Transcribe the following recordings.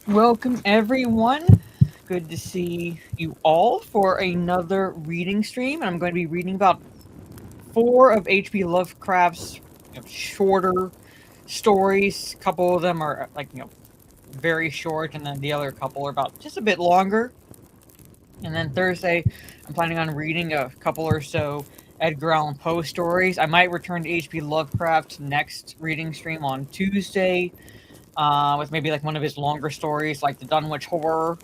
Welcome, everyone. Good to see you all for another reading stream. And I'm going to be reading about four of HP Lovecraft's shorter stories. A couple of them are very short, and then the other couple are about just a bit longer. And then Thursday, I'm planning on reading a couple or so Edgar Allan Poe stories. I might return to HP Lovecraft next reading stream on Tuesday, with maybe like one of his longer stories, like the Dunwich Horror.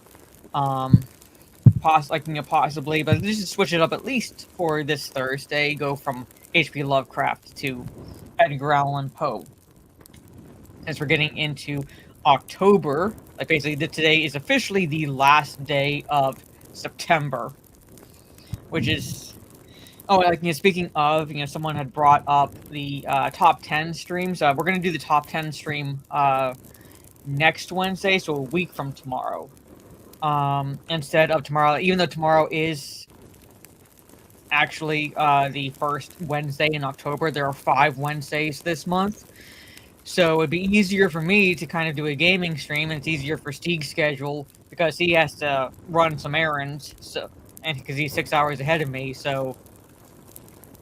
Um, possibly, but just switch it up at least for this Thursday. Go from H.P. Lovecraft to Edgar Allan Poe. Since we're getting into October, like basically today is officially the last day of September, which is speaking of, someone had brought up the top 10 streams. We're gonna do the top 10 stream next Wednesday, so a week from tomorrow. Instead of tomorrow, even though tomorrow is actually the first Wednesday in October. There are 5 Wednesdays this month. So it'd be easier for me to kind of do a gaming stream, and it's easier for Steve's schedule because he has to run some errands, and because he's 6 hours ahead of me, so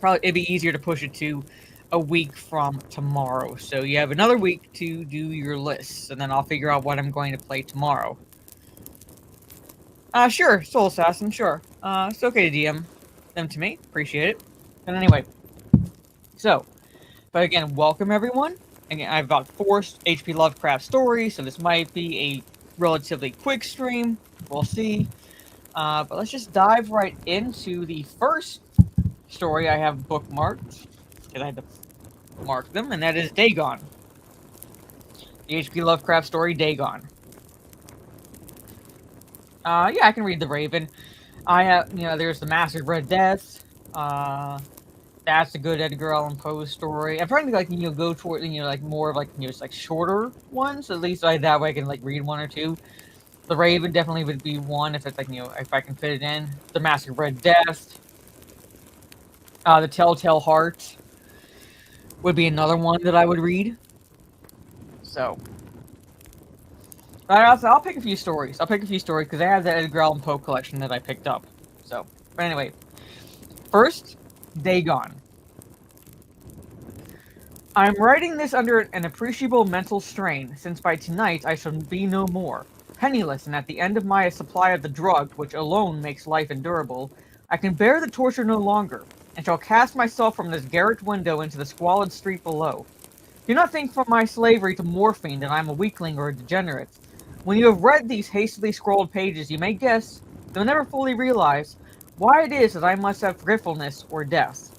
probably it'd be easier to push it to a week from tomorrow. So you have another week to do your lists, and then I'll figure out what I'm going to play tomorrow. Sure, Soul Assassin, sure. It's okay to DM them to me. Appreciate it. And anyway, but again, welcome everyone. Again, I have about 4 HP Lovecraft stories, so this might be a relatively quick stream. We'll see. But let's just dive right into the first story I have bookmarked, because I had to mark them, and that is Dagon. The HP Lovecraft story, Dagon. Yeah, I can read The Raven. I have, there's the Master of Red Death. That's a good Edgar Allan Poe story. I'm trying to go toward more of just shorter ones. At least that way I can read one or two. The Raven definitely would be one if it's if I can fit it in. The Master of Red Death. The Telltale Heart would be another one that I would read. So. I'll pick a few stories. Because I have the Edgar Allan Poe collection that I picked up. So, but anyway. First, Dagon. I'm writing this under an appreciable mental strain, since by tonight I shall be no more. Penniless and at the end of my supply of the drug, which alone makes life endurable, I can bear the torture no longer, and shall cast myself from this garret window into the squalid street below. Do not think from my slavery to morphine that I am a weakling or a degenerate. When you have read these hastily scrawled pages, you may guess, though never fully realize, why it is that I must have forgetfulness or death.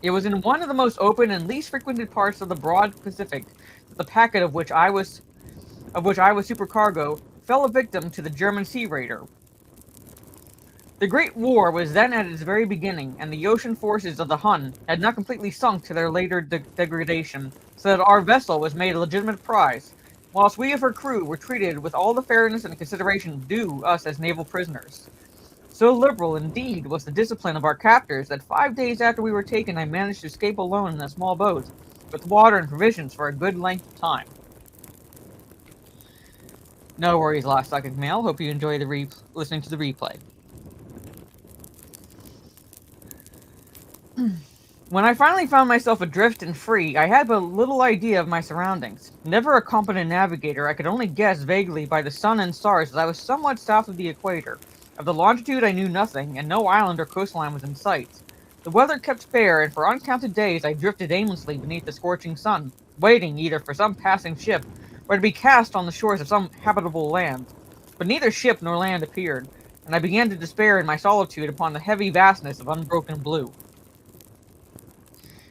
It was in one of the most open and least frequented parts of the broad Pacific that the packet of which I was supercargo fell a victim to the German sea raider. The Great War was then at its very beginning, and the ocean forces of the Hun had not completely sunk to their later degradation, so that our vessel was made a legitimate prize, whilst we of her crew were treated with all the fairness and consideration due us as naval prisoners. So liberal, indeed, was the discipline of our captors that 5 days after we were taken I managed to escape alone in a small boat, with water and provisions for a good length of time. No worries, Last Second Mail. Hope you enjoy listening to the replay. When I finally found myself adrift and free, I had but little idea of my surroundings. Never a competent navigator, I could only guess vaguely by the sun and stars that I was somewhat south of the equator. Of the longitude I knew nothing, and no island or coastline was in sight. The weather kept fair, and for uncounted days I drifted aimlessly beneath the scorching sun, waiting either for some passing ship, or to be cast on the shores of some habitable land. But neither ship nor land appeared, and I began to despair in my solitude upon the heavy vastness of unbroken blue.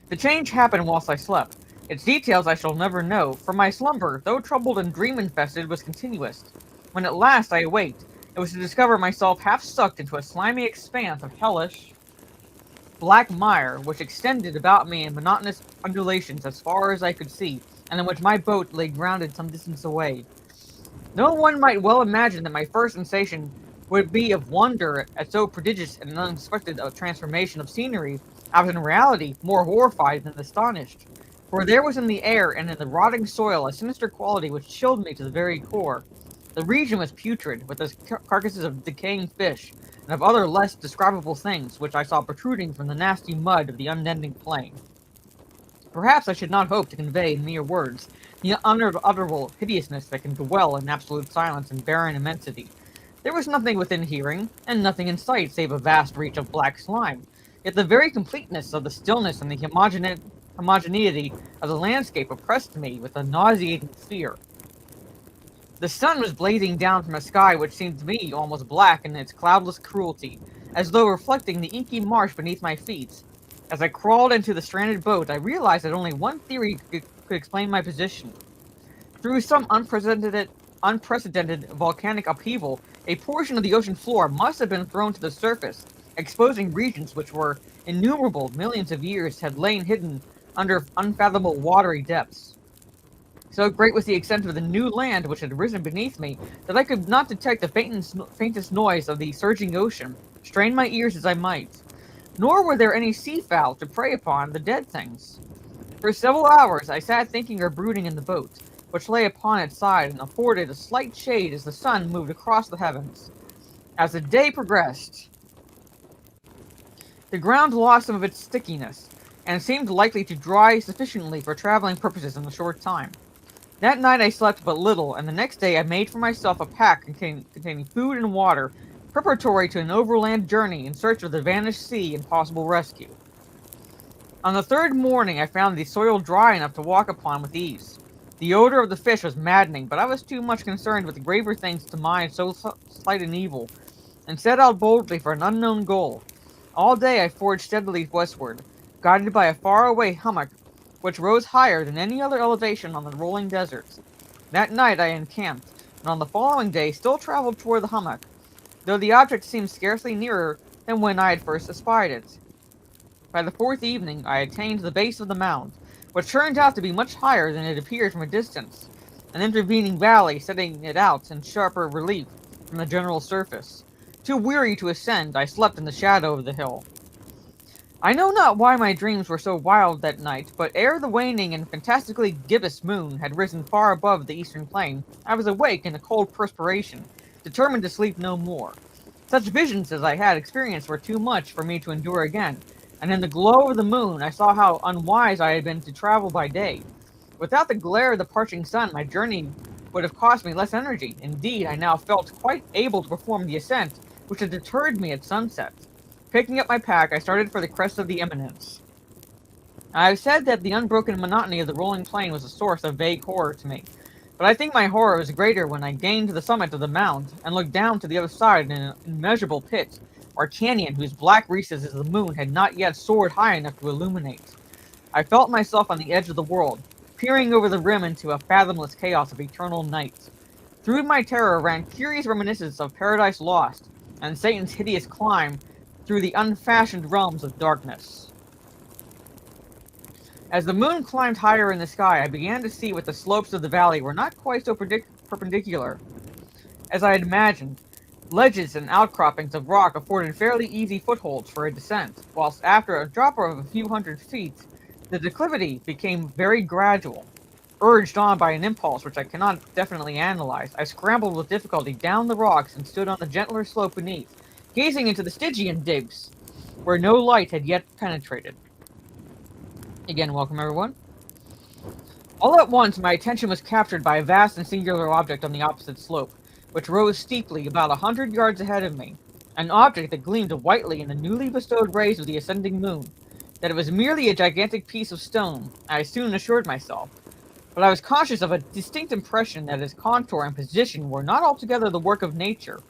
The change happened whilst I slept. Its details I shall never know, for my slumber, though troubled and dream-infested, was continuous. When at last I awaked, it was to discover myself half sucked into a slimy expanse of hellish black mire, which extended about me in monotonous undulations as far as I could see, and in which my boat lay grounded some distance away. No one might well imagine that my first sensation would be of wonder at so prodigious and unexpected a transformation of scenery. I was in reality more horrified than astonished. For there was in the air and in the rotting soil a sinister quality which chilled me to the very core. The region was putrid, with the carcasses of decaying fish, and of other less describable things, which I saw protruding from the nasty mud of the unending plain. Perhaps I should not hope to convey in mere words the unutterable hideousness that can dwell in absolute silence and barren immensity. There was nothing within hearing, and nothing in sight save a vast reach of black slime. Yet the very completeness of the stillness and the homogeneity of the landscape oppressed me with a nauseating fear. The sun was blazing down from a sky which seemed to me almost black in its cloudless cruelty, as though reflecting the inky marsh beneath my feet. As I crawled into the stranded boat, I realized that only one theory could explain my position. Through some unprecedented volcanic upheaval, a portion of the ocean floor must have been thrown to the surface, exposing regions which for innumerable millions of years had lain hidden under unfathomable watery depths. So great was the extent of the new land which had risen beneath me that I could not detect the faintest noise of the surging ocean, strain my ears as I might. Nor were there any seafowl to prey upon the dead things. For several hours I sat thinking or brooding in the boat, which lay upon its side and afforded a slight shade as the sun moved across the heavens. As the day progressed, the ground lost some of its stickiness, and seemed likely to dry sufficiently for traveling purposes in a short time. That night I slept but little, and the next day I made for myself a pack containing food and water, preparatory to an overland journey in search of the vanished sea and possible rescue. On the third morning I found the soil dry enough to walk upon with ease. The odor of the fish was maddening, but I was too much concerned with graver things to mind so slight an evil, and set out boldly for an unknown goal. All day I forged steadily westward, guided by a faraway hummock which rose higher than any other elevation on the rolling deserts. That night I encamped, and on the following day still traveled toward the hummock, though the object seemed scarcely nearer than when I had first espied it. By the fourth evening I attained the base of the mound, which turned out to be much higher than it appeared from a distance, an intervening valley setting it out in sharper relief from the general surface. Too weary to ascend, I slept in the shadow of the hill. I know not why my dreams were so wild that night, but ere the waning and fantastically gibbous moon had risen far above the eastern plain, I was awake in a cold perspiration, determined to sleep no more. Such visions as I had experienced were too much for me to endure again, and in the glow of the moon I saw how unwise I had been to travel by day. Without the glare of the parching sun, my journey would have cost me less energy. Indeed, I now felt quite able to perform the ascent, which had deterred me at sunset. Picking up my pack, I started for the crest of the eminence. I have said that the unbroken monotony of the rolling plain was a source of vague horror to me, but I think my horror was greater when I gained the summit of the mound and looked down to the other side in an immeasurable pit, or canyon whose black recesses the moon had not yet soared high enough to illuminate. I felt myself on the edge of the world, peering over the rim into a fathomless chaos of eternal night. Through my terror ran curious reminiscences of Paradise Lost, and Satan's hideous climb through the unfashioned realms of darkness. As the moon climbed higher in the sky, I began to see that the slopes of the valley were not quite so perpendicular as I had imagined. Ledges and outcroppings of rock afforded fairly easy footholds for a descent, whilst after a drop of a few hundred feet, the declivity became very gradual. Urged on by an impulse which I cannot definitely analyze, I scrambled with difficulty down the rocks and stood on the gentler slope beneath, gazing into the Stygian deeps, where no light had yet penetrated. Again, welcome everyone. All at once, my attention was captured by a vast and singular object on the opposite slope, which rose steeply about 100 yards ahead of me, an object that gleamed whitely in the newly bestowed rays of the ascending moon. That it was merely a gigantic piece of stone, I soon assured myself, but I was conscious of a distinct impression that its contour and position were not altogether the work of nature.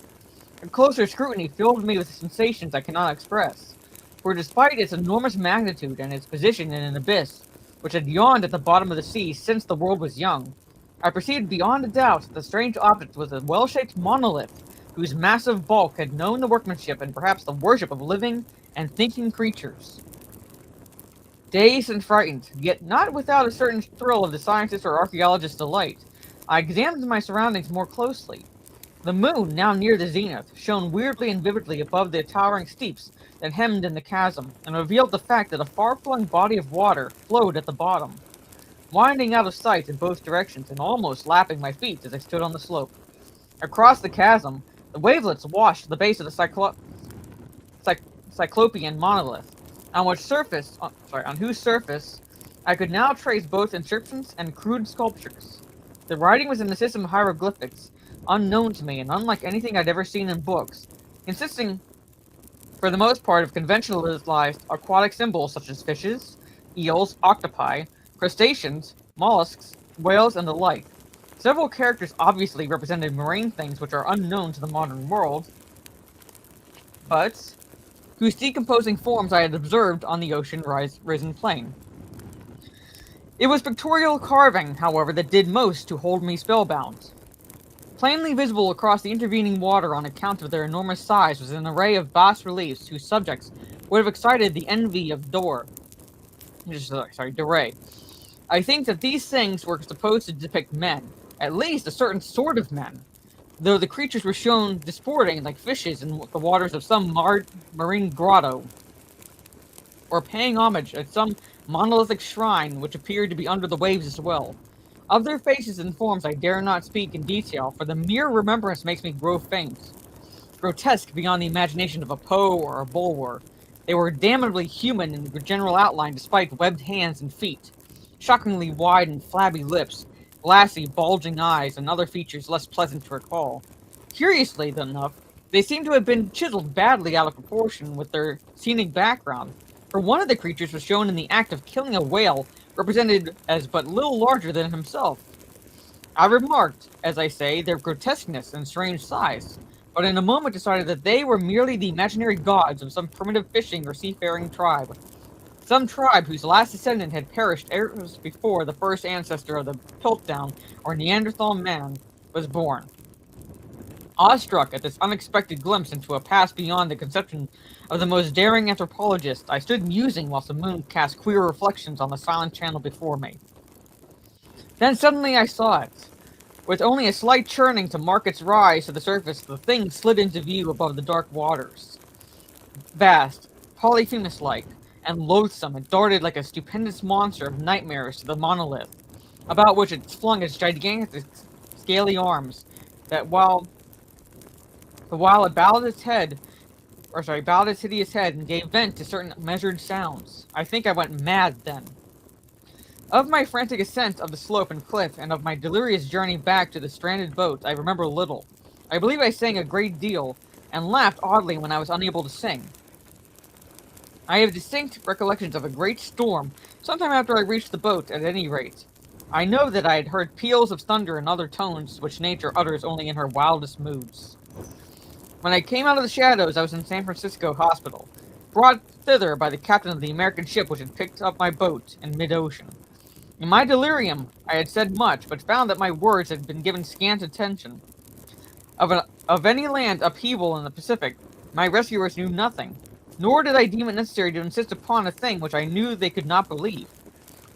A closer scrutiny filled me with sensations I cannot express, for despite its enormous magnitude and its position in an abyss, which had yawned at the bottom of the sea since the world was young, I perceived beyond a doubt that the strange object was a well-shaped monolith, whose massive bulk had known the workmanship and perhaps the worship of living and thinking creatures. Dazed and frightened, yet not without a certain thrill of the scientist or archaeologist's delight, I examined my surroundings more closely. The moon, now near the zenith, shone weirdly and vividly above the towering steeps that hemmed in the chasm, and revealed the fact that a far-flung body of water flowed at the bottom. winding out of sight in both directions and almost lapping my feet as I stood on the slope. Across the chasm, the wavelets washed the base of the cyclopean monolith, on whose surface I could now trace both inscriptions and crude sculptures. The writing was in a system of hieroglyphics, unknown to me and unlike anything I'd ever seen in books, consisting for the most part of conventionalized aquatic symbols such as fishes, eels, octopi, crustaceans, mollusks, whales, and the like. Several characters obviously represented marine things which are unknown to the modern world, but whose decomposing forms I had observed on the ocean-risen plain. It was pictorial carving, however, that did most to hold me spellbound. Plainly visible across the intervening water on account of their enormous size was an array of bas-reliefs whose subjects would have excited the envy of Doré. I think that these things were supposed to depict men, at least a certain sort of men, though the creatures were shown disporting like fishes in the waters of some marine grotto, or paying homage at some monolithic shrine which appeared to be under the waves as well. Of their faces and forms I dare not speak in detail, for the mere remembrance makes me grow faint. Grotesque beyond the imagination of a Poe or a Bulwer, they were damnably human in their general outline despite webbed hands and feet, shockingly wide and flabby lips, glassy, bulging eyes, and other features less pleasant to recall. Curiously enough, they seem to have been chiseled badly out of proportion with their scenic background, for one of the creatures was shown in the act of killing a whale represented as but little larger than himself. I remarked, as I say, their grotesqueness and strange size, but in a moment decided that they were merely the imaginary gods of some primitive fishing or seafaring tribe. Some tribe whose last descendant had perished eras before the first ancestor of the Piltdown or Neanderthal man was born. Awestruck at this unexpected glimpse into a past beyond the conception of the most daring anthropologist, I stood musing whilst the moon cast queer reflections on the silent channel before me. Then suddenly I saw it. With only a slight churning to mark its rise to the surface, the thing slid into view above the dark waters. Vast, Polyphemus-like, and loathsome, it darted like a stupendous monster of nightmares to the monolith, about which it flung its gigantic, scaly arms, that while it bowed its hideous head and gave vent to certain measured sounds. I think I went mad then. Of my frantic ascent of the slope and cliff, and of my delirious journey back to the stranded boat, I remember little. I believe I sang a great deal, and laughed oddly when I was unable to sing. I have distinct recollections of a great storm, sometime after I reached the boat, at any rate. I know that I had heard peals of thunder and other tones which nature utters only in her wildest moods. When I came out of the shadows, I was in San Francisco hospital, brought thither by the captain of the American ship which had picked up my boat in mid-ocean. In my delirium, I had said much, but found that my words had been given scant attention. Of any land upheaval in the Pacific, my rescuers knew nothing, nor did I deem it necessary to insist upon a thing which I knew they could not believe.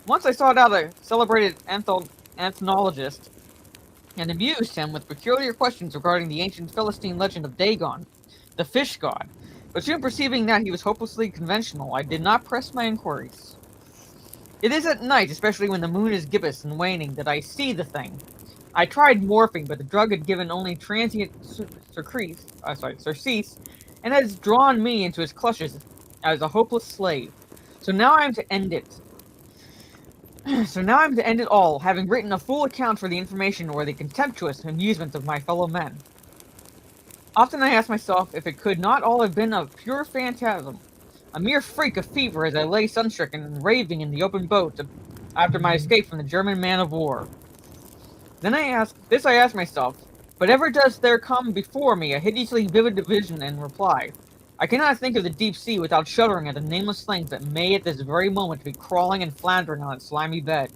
Once I sought out a celebrated ethnologist, and amused him with peculiar questions regarding the ancient Philistine legend of Dagon, the fish god, but soon perceiving that he was hopelessly conventional, I did not press my inquiries. It is at night, especially when the moon is gibbous and waning, that I see the thing. I tried morphine, but the drug had given only transient surcease, and has drawn me into his clutches as a hopeless slave. So now I am to end it. All, having written a full account for the information or the contemptuous amusement of my fellow men. Often I ask myself if it could not all have been a pure phantasm, a mere freak of fever as I lay sunstricken and raving in the open boat after my escape from the German man-of-war. Then I ask myself, but ever does there come before me a hideously vivid vision and reply, I cannot think of the deep sea without shuddering at the nameless things that may at this very moment be crawling and floundering on its slimy bed,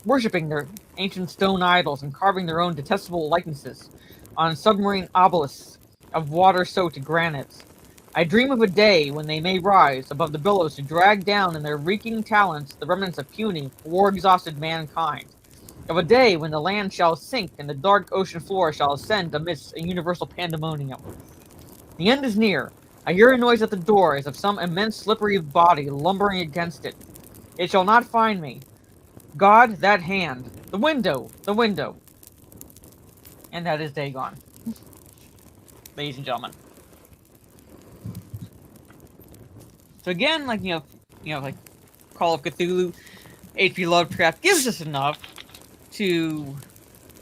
worshipping their ancient stone idols and carving their own detestable likenesses on submarine obelisks of water-soaked granite. I dream of a day when they may rise above the billows to drag down in their reeking talons the remnants of puny, war-exhausted mankind. Of a day when the land shall sink and the dark ocean floor shall ascend amidst a universal pandemonium. The end is near. I hear a noise at the door as of some immense slippery body lumbering against it. It shall not find me. God, that hand. The window. The window. And that is Dagon. Ladies and gentlemen. So again, like, like Call of Cthulhu, HP Lovecraft gives us enough to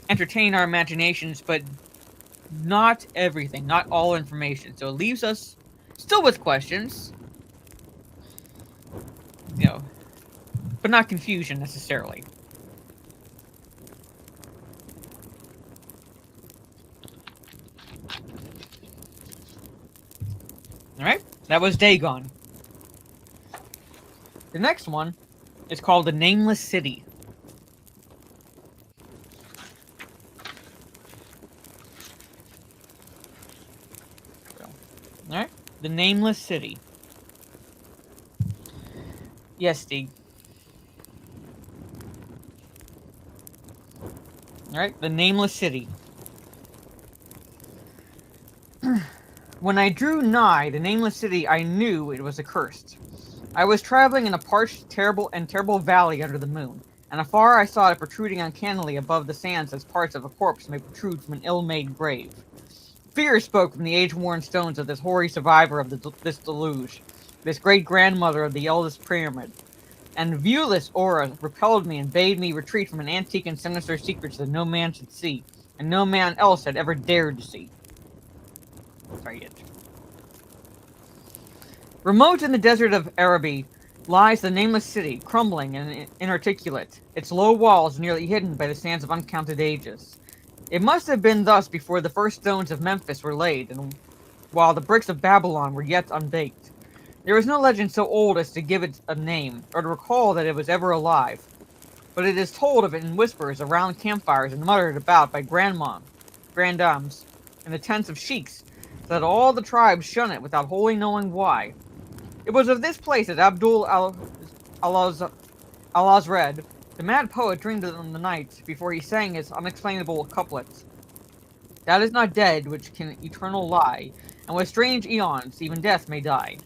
entertain our imaginations, but not everything, not all information. So it leaves us still with questions, but not confusion necessarily. Alright, that was Dagon. The next one is called The Nameless City. Alright, The Nameless City. Yes, Steve. Alright, The Nameless City. When I drew nigh the Nameless City, I knew it was accursed. I was traveling in a parched, terrible valley under the moon, and afar I saw it protruding uncannily above the sands as parts of a corpse may protrude from an ill-made grave. Fear spoke from the age-worn stones of this hoary survivor of this deluge, this great-grandmother of the eldest pyramid, and viewless aura repelled me and bade me retreat from an antique and sinister secrets that no man should see, and no man else had ever dared to see. Sorry, it. Remote in the desert of Araby lies the nameless city, crumbling and inarticulate, its low walls nearly hidden by the sands of uncounted ages. It must have been thus before the first stones of Memphis were laid, and while the bricks of Babylon were yet unbaked. There is no legend so old as to give it a name, or to recall that it was ever alive, but it is told of it in whispers around campfires and muttered about by granddames, and the tents of sheiks, so that all the tribes shun it without wholly knowing why. It was of this place that Abdul al-Azred, the mad poet, dreamed in the night before he sang his unexplainable couplets. That is not dead which can eternal lie, and with strange eons even death may die.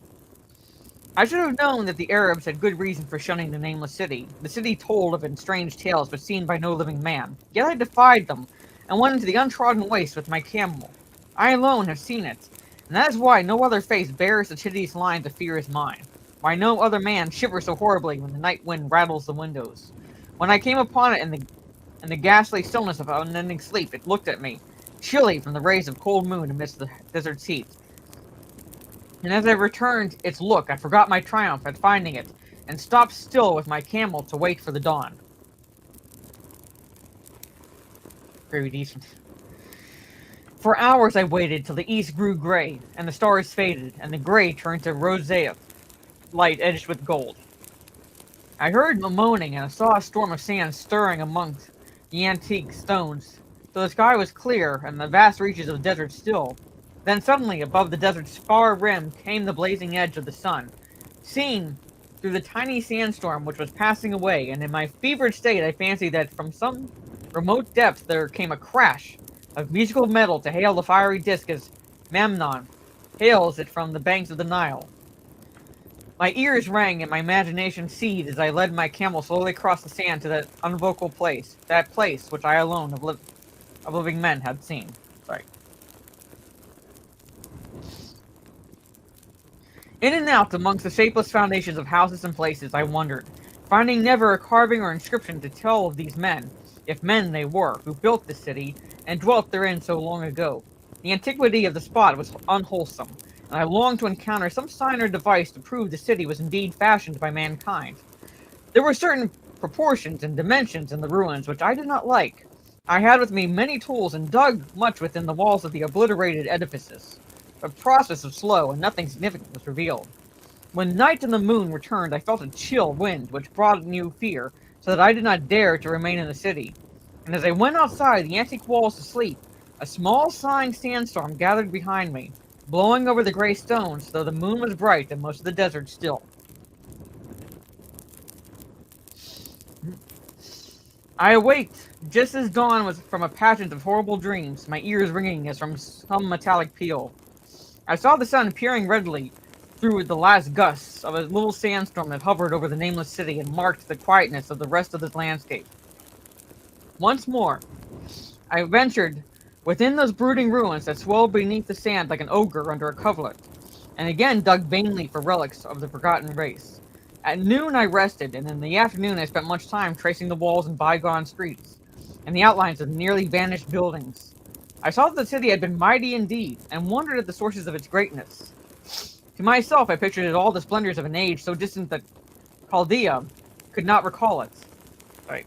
I should have known that the Arabs had good reason for shunning the nameless city, the city told of in strange tales but seen by no living man. Yet I defied them, and went into the untrodden waste with my camel. I alone have seen it, and that is why no other face bears the hideous lines of fear as mine. Why no other man shivers so horribly when the night wind rattles the windows. When I came upon it in the ghastly stillness of unending sleep, it looked at me, chilly from the rays of cold moon amidst the desert's heat. And as I returned its look, I forgot my triumph at finding it, and stopped still with my camel to wait for the dawn. Very decent. For hours I waited till the east grew gray, and the stars faded, and the gray turned to roseate light edged with gold. I heard moaning, and I saw a storm of sand stirring amongst the antique stones, so the sky was clear, and the vast reaches of the desert still. Then suddenly, above the desert's far rim, came the blazing edge of the sun, seen through the tiny sandstorm which was passing away, and in my fevered state I fancied that from some remote depth there came a crash of musical metal to hail the fiery disk as Memnon hails it from the banks of the Nile. My ears rang and my imagination seethed as I led my camel slowly across the sand to that unvocal place, that place which I alone of living men had seen. Sorry. In and out amongst the shapeless foundations of houses and places I wandered, finding never a carving or inscription to tell of these men, if men they were, who built the city and dwelt therein so long ago. The antiquity of the spot was unwholesome, and I longed to encounter some sign or device to prove the city was indeed fashioned by mankind. There were certain proportions and dimensions in the ruins which I did not like. I had with me many tools and dug much within the walls of the obliterated edifices. The process was slow, and nothing significant was revealed. When night and the moon returned, I felt a chill wind which brought new fear, so that I did not dare to remain in the city. And as I went outside the antique walls to sleep, a small sighing sandstorm gathered behind me, blowing over the gray stones, though the moon was bright and most of the desert still. I awaked just as dawn was from a pageant of horrible dreams, my ears ringing as from some metallic peal. I saw the sun peering redly through the last gusts of a little sandstorm that hovered over the nameless city and marked the quietness of the rest of the landscape. Once more, I ventured within those brooding ruins that swelled beneath the sand like an ogre under a coverlet, and again dug vainly for relics of the forgotten race. At noon I rested, and in the afternoon I spent much time tracing the walls and bygone streets, and the outlines of nearly vanished buildings. I saw that the city had been mighty indeed, and wondered at the sources of its greatness. To myself I pictured it all the splendors of an age so distant that Chaldea could not recall it. Right.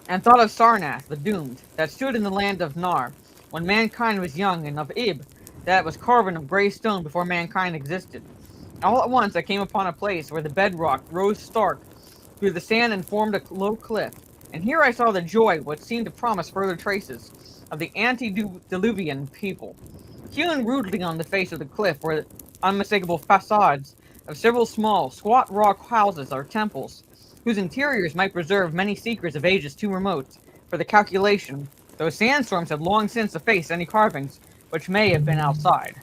And thought of Sarnath, the doomed, that stood in the land of Nar, when mankind was young, and of Ib, that was carven of grey stone before mankind existed. All at once I came upon a place where the bedrock rose stark through the sand and formed a low cliff, and here I saw the joy, what seemed to promise further traces, of the antediluvian people. Hewn rudely on the face of the cliff were unmistakable facades of several small, squat rock houses or temples, whose interiors might preserve many secrets of ages too remote for the calculation, though sandstorms had long since effaced any carvings which may have been outside.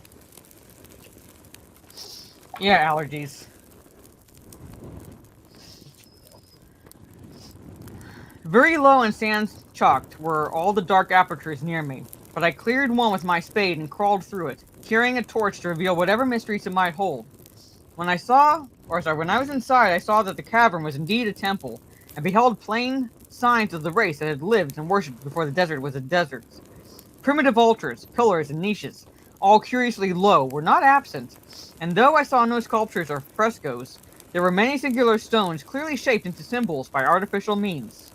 Yeah, allergies. Very low and sand-chalked were all the dark apertures near me, but I cleared one with my spade and crawled through it, carrying a torch to reveal whatever mysteries it might hold. When I was inside, I saw that the cavern was indeed a temple, and beheld plain signs of the race that had lived and worshipped before the desert was a desert. Primitive altars, pillars, and niches, all curiously low, were not absent, and though I saw no sculptures or frescoes, there were many singular stones clearly shaped into symbols by artificial means.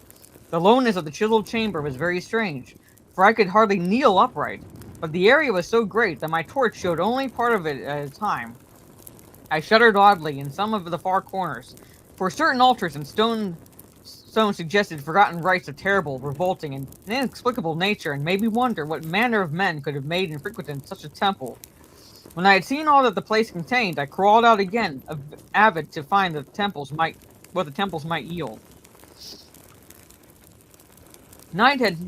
The lowness of the chiseled chamber was very strange, for I could hardly kneel upright, but the area was so great that my torch showed only part of it at a time. I shuddered oddly in some of the far corners, for certain altars and stone suggested forgotten rites of terrible, revolting, and inexplicable nature, and made me wonder what manner of men could have made and frequented such a temple. When I had seen all that the place contained, I crawled out again, avid to find what the temples might yield. Night had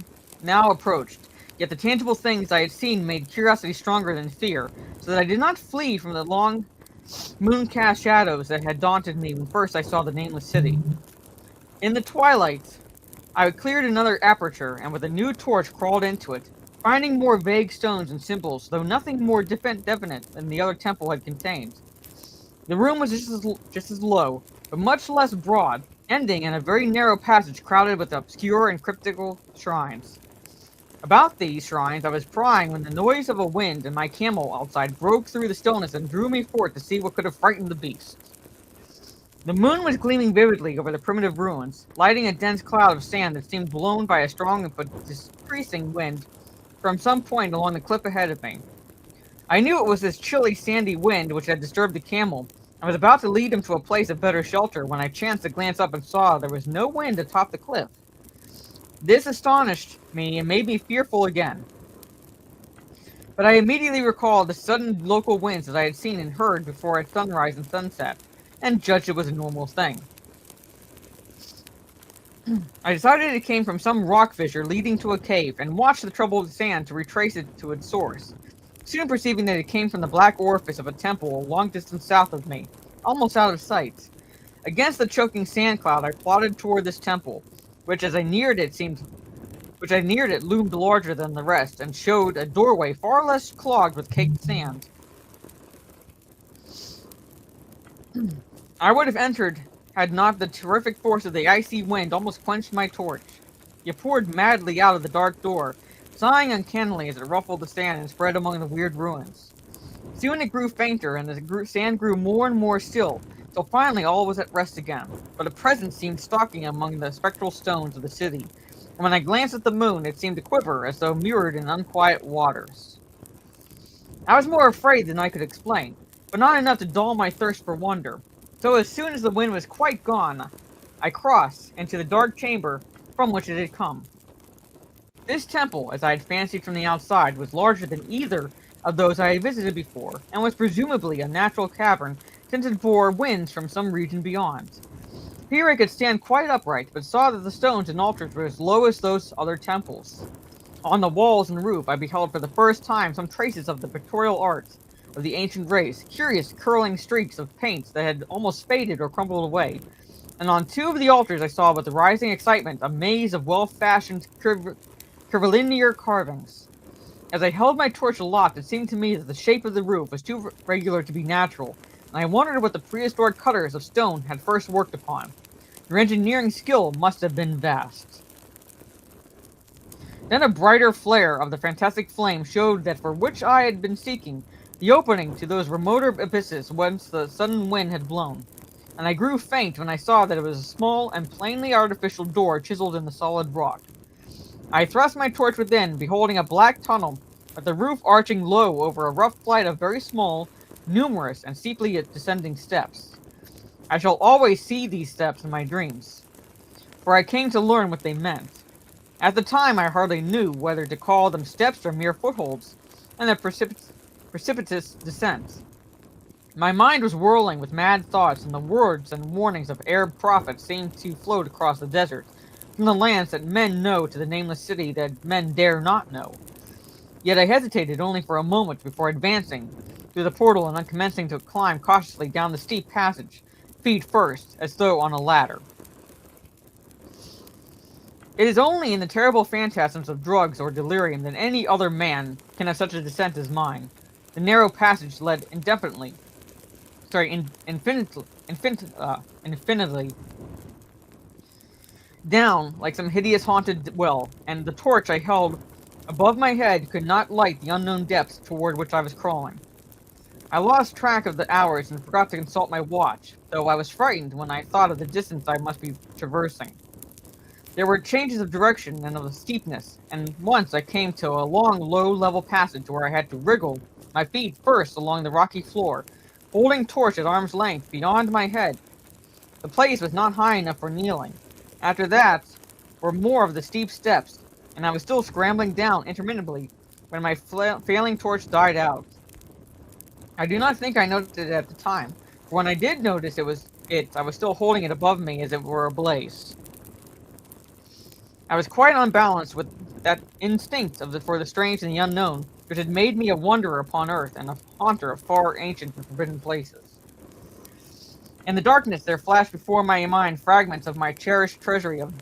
now approached, yet the tangible things I had seen made curiosity stronger than fear, so that I did not flee from the long, moon-cast shadows that had daunted me when first I saw the nameless city. In the twilight, I cleared another aperture, and with a new torch crawled into it, finding more vague stones and symbols, though nothing more definite than the other temple had contained. The room was just as low, but much less broad, ending in a very narrow passage crowded with obscure and cryptical shrines. About these shrines I was prying when the noise of a wind and my camel outside broke through the stillness and drew me forth to see what could have frightened the beast. The moon was gleaming vividly over the primitive ruins, lighting a dense cloud of sand that seemed blown by a strong but decreasing wind from some point along the cliff ahead of me. I knew it was this chilly, sandy wind which had disturbed the camel. I was about to lead him to a place of better shelter when I chanced to glance up and saw there was no wind atop the cliff. This astonished me and made me fearful again. But I immediately recalled the sudden local winds that I had seen and heard before at sunrise and sunset, and judged it was a normal thing. I decided it came from some rock fissure leading to a cave, and watched the troubled sand to retrace it to its source, soon perceiving that it came from the black orifice of a temple a long distance south of me, almost out of sight. Against the choking sand cloud I plodded toward this temple, which as I neared it loomed larger than the rest, and showed a doorway far less clogged with caked sand. I would have entered had not the terrific force of the icy wind almost quenched my torch. It poured madly out of the dark door, sighing uncannily as it ruffled the sand and spread among the weird ruins. Soon it grew fainter, and the sand grew more and more still, till finally all was at rest again, but a presence seemed stalking among the spectral stones of the city, and when I glanced at the moon it seemed to quiver as though mirrored in unquiet waters. I was more afraid than I could explain, but not enough to dull my thirst for wonder, so as soon as the wind was quite gone, I crossed into the dark chamber from which it had come. This temple, as I had fancied from the outside, was larger than either of those I had visited before, and was presumably a natural cavern tinted for winds from some region beyond. Here I could stand quite upright, but saw that the stones and altars were as low as those other temples. On the walls and roof I beheld for the first time some traces of the pictorial art, of the ancient race, curious curling streaks of paints that had almost faded or crumbled away. And on two of the altars I saw with rising excitement a maze of well-fashioned curvilinear carvings. As I held my torch aloft, it seemed to me that the shape of the roof was too regular to be natural, and I wondered what the prehistoric cutters of stone had first worked upon. Their engineering skill must have been vast. Then a brighter flare of the fantastic flame showed that for which I had been seeking, the opening to those remoter abysses whence the sudden wind had blown. And I grew faint when I saw that it was a small and plainly artificial door chiseled in the solid rock. I thrust my torch within, beholding a black tunnel, with the roof arching low over a rough flight of very small, numerous, and steeply descending steps. I shall always see these steps in my dreams, for I came to learn what they meant. At the time I hardly knew whether to call them steps or mere footholds, and a precipitous descent. My mind was whirling with mad thoughts, and the words and warnings of Arab prophets seemed to float across the desert, from the lands that men know to the nameless city that men dare not know. Yet I hesitated only for a moment before advancing through the portal and commencing to climb cautiously down the steep passage, feet first, as though on a ladder. It is only in the terrible phantasms of drugs or delirium that any other man can have such a descent as mine. The narrow passage led infinitely down like some hideous haunted well, and the torch I held above my head could not light the unknown depths toward which I was crawling. I lost track of the hours and forgot to consult my watch, though I was frightened when I thought of the distance I must be traversing. There were changes of direction and of steepness, and once I came to a long, low-level passage where I had to wriggle my feet first along the rocky floor, holding torch at arm's length beyond my head. The place was not high enough for kneeling. After that were more of the steep steps, and I was still scrambling down intermittently when my failing torch died out. I do not think I noticed it at the time, for when I did notice I was still holding it above me as it were ablaze. I was quite unbalanced with that instinct for the strange and the unknown, which had made me a wanderer upon earth and a haunter of far ancient and forbidden places. In the darkness there flashed before my mind fragments of my cherished treasury of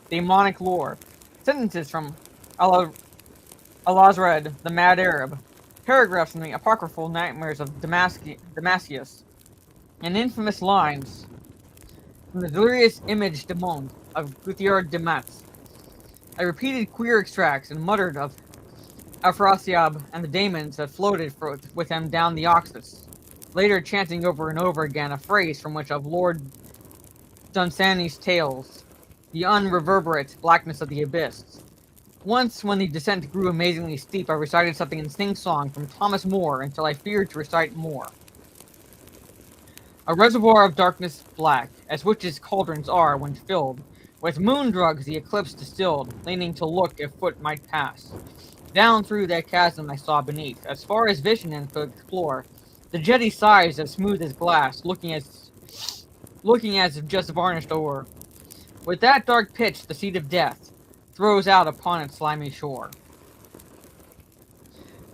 demonic lore, sentences from Al-Azred, the mad Arab, paragraphs from the apocryphal nightmares of Damascus, and infamous lines from the delirious image du monde of Guthier de Matz. I repeated queer extracts and muttered of Afrasiab and the daemons that floated with him down the Oxus, later chanting over and over again a phrase from which of Lord Dunsany's tales, the unreverberate blackness of the abyss. Once, when the descent grew amazingly steep, I recited something in sing-song from Thomas Moore until I feared to recite more. A reservoir of darkness black, as witches' cauldrons are when filled, with moon drugs the eclipse distilled, leaning to look if foot might pass. Down through that chasm I saw beneath, as far as vision could explore, the jetty sides as smooth as glass, looking as if just varnished ore. With that dark pitch, the seat of death throws out upon its slimy shore.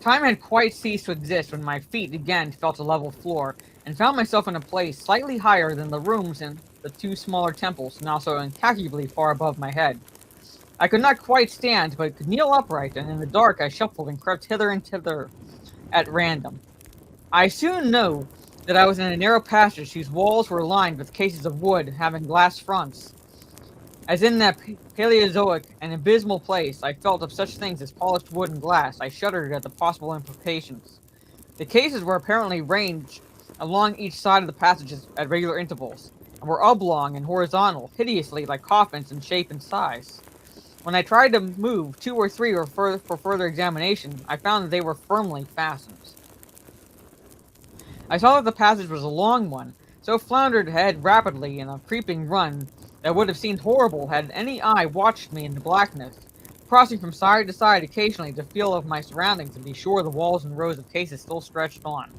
Time had quite ceased to exist when my feet again felt a level floor, and found myself in a place slightly higher than the rooms in the two smaller temples, and also incalculably far above my head. I could not quite stand, but could kneel upright, and in the dark I shuffled and crept hither and thither at random. I soon knew that I was in a narrow passage whose walls were lined with cases of wood having glass fronts. As in that Paleozoic and abysmal place I felt of such things as polished wood and glass, I shuddered at the possible implications. The cases were apparently ranged along each side of the passages at regular intervals, and were oblong and horizontal, hideously like coffins in shape and size. When I tried to move two or three for further examination, I found that they were firmly fastened. I saw that the passage was a long one, so floundered ahead rapidly in a creeping run that would have seemed horrible had any eye watched me in the blackness, crossing from side to side occasionally to feel of my surroundings and be sure the walls and rows of cases still stretched on.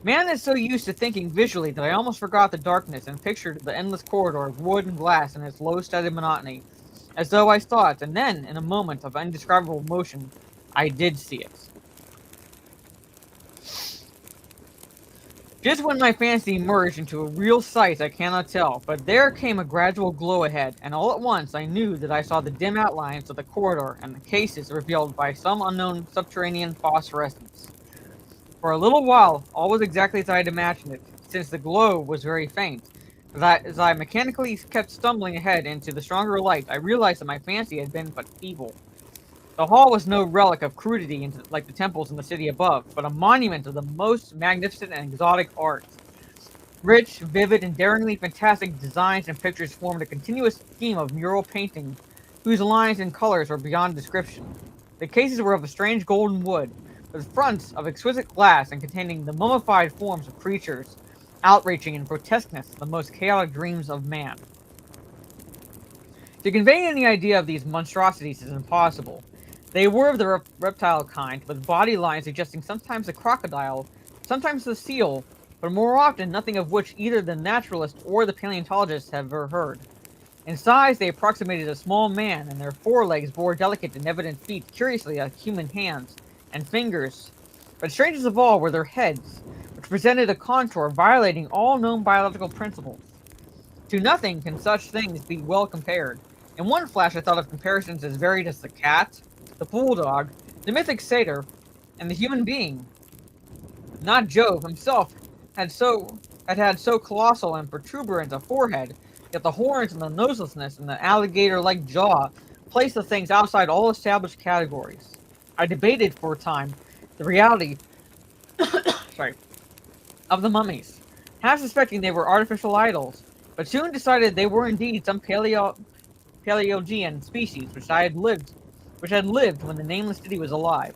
Man is so used to thinking visually that I almost forgot the darkness and pictured the endless corridor of wood and glass in its low-studded monotony, as though I saw it, and then, in a moment of indescribable motion, I did see it. Just when my fancy merged into a real sight, I cannot tell, but there came a gradual glow ahead, and all at once I knew that I saw the dim outlines of the corridor and the cases revealed by some unknown subterranean phosphorescence. For a little while, all was exactly as I had imagined it, since the glow was very faint. As I mechanically kept stumbling ahead into the stronger light, I realized that my fancy had been but feeble. The hall was no relic of crudity like the temples in the city above, but a monument of the most magnificent and exotic art. Rich, vivid, and daringly fantastic designs and pictures formed a continuous scheme of mural painting, whose lines and colors were beyond description. The cases were of a strange golden wood, with fronts of exquisite glass and containing the mummified forms of creatures, outreaching in grotesqueness the most chaotic dreams of man. To convey any idea of these monstrosities is impossible. They were of the reptile kind, with body lines suggesting sometimes a crocodile, sometimes a seal, but more often nothing of which either the naturalist or the paleontologist have ever heard. In size, they approximated a small man, and their forelegs bore delicate and evident feet curiously like human hands and fingers. But strangest of all were their heads, which presented a contour violating all known biological principles. To nothing can such things be well compared. In one flash I thought of comparisons as varied as the cat, the bulldog, the mythic satyr, and the human being. Not Jove himself had had so colossal and protuberant a forehead, yet the horns and the noselessness and the alligator-like jaw placed the things outside all established categories. I debated for a time the reality sorry, of the mummies, half suspecting they were artificial idols, but soon decided they were indeed some Paleogean species which had lived when the nameless city was alive.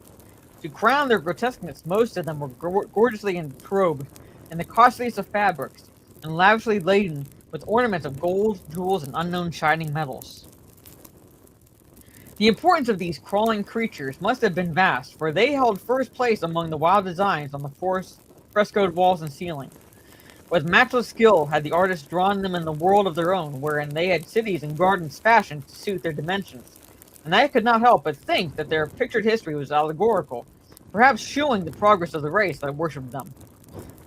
To crown their grotesqueness, most of them were gorgeously enrobed in the costliest of fabrics, and lavishly laden with ornaments of gold, jewels, and unknown shining metals. The importance of these crawling creatures must have been vast, for they held first place among the wild designs on the frescoed walls and ceiling. With matchless skill had the artists drawn them in the world of their own, wherein they had cities and gardens fashioned to suit their dimensions, and I could not help but think that their pictured history was allegorical, perhaps shewing the progress of the race that worshipped them.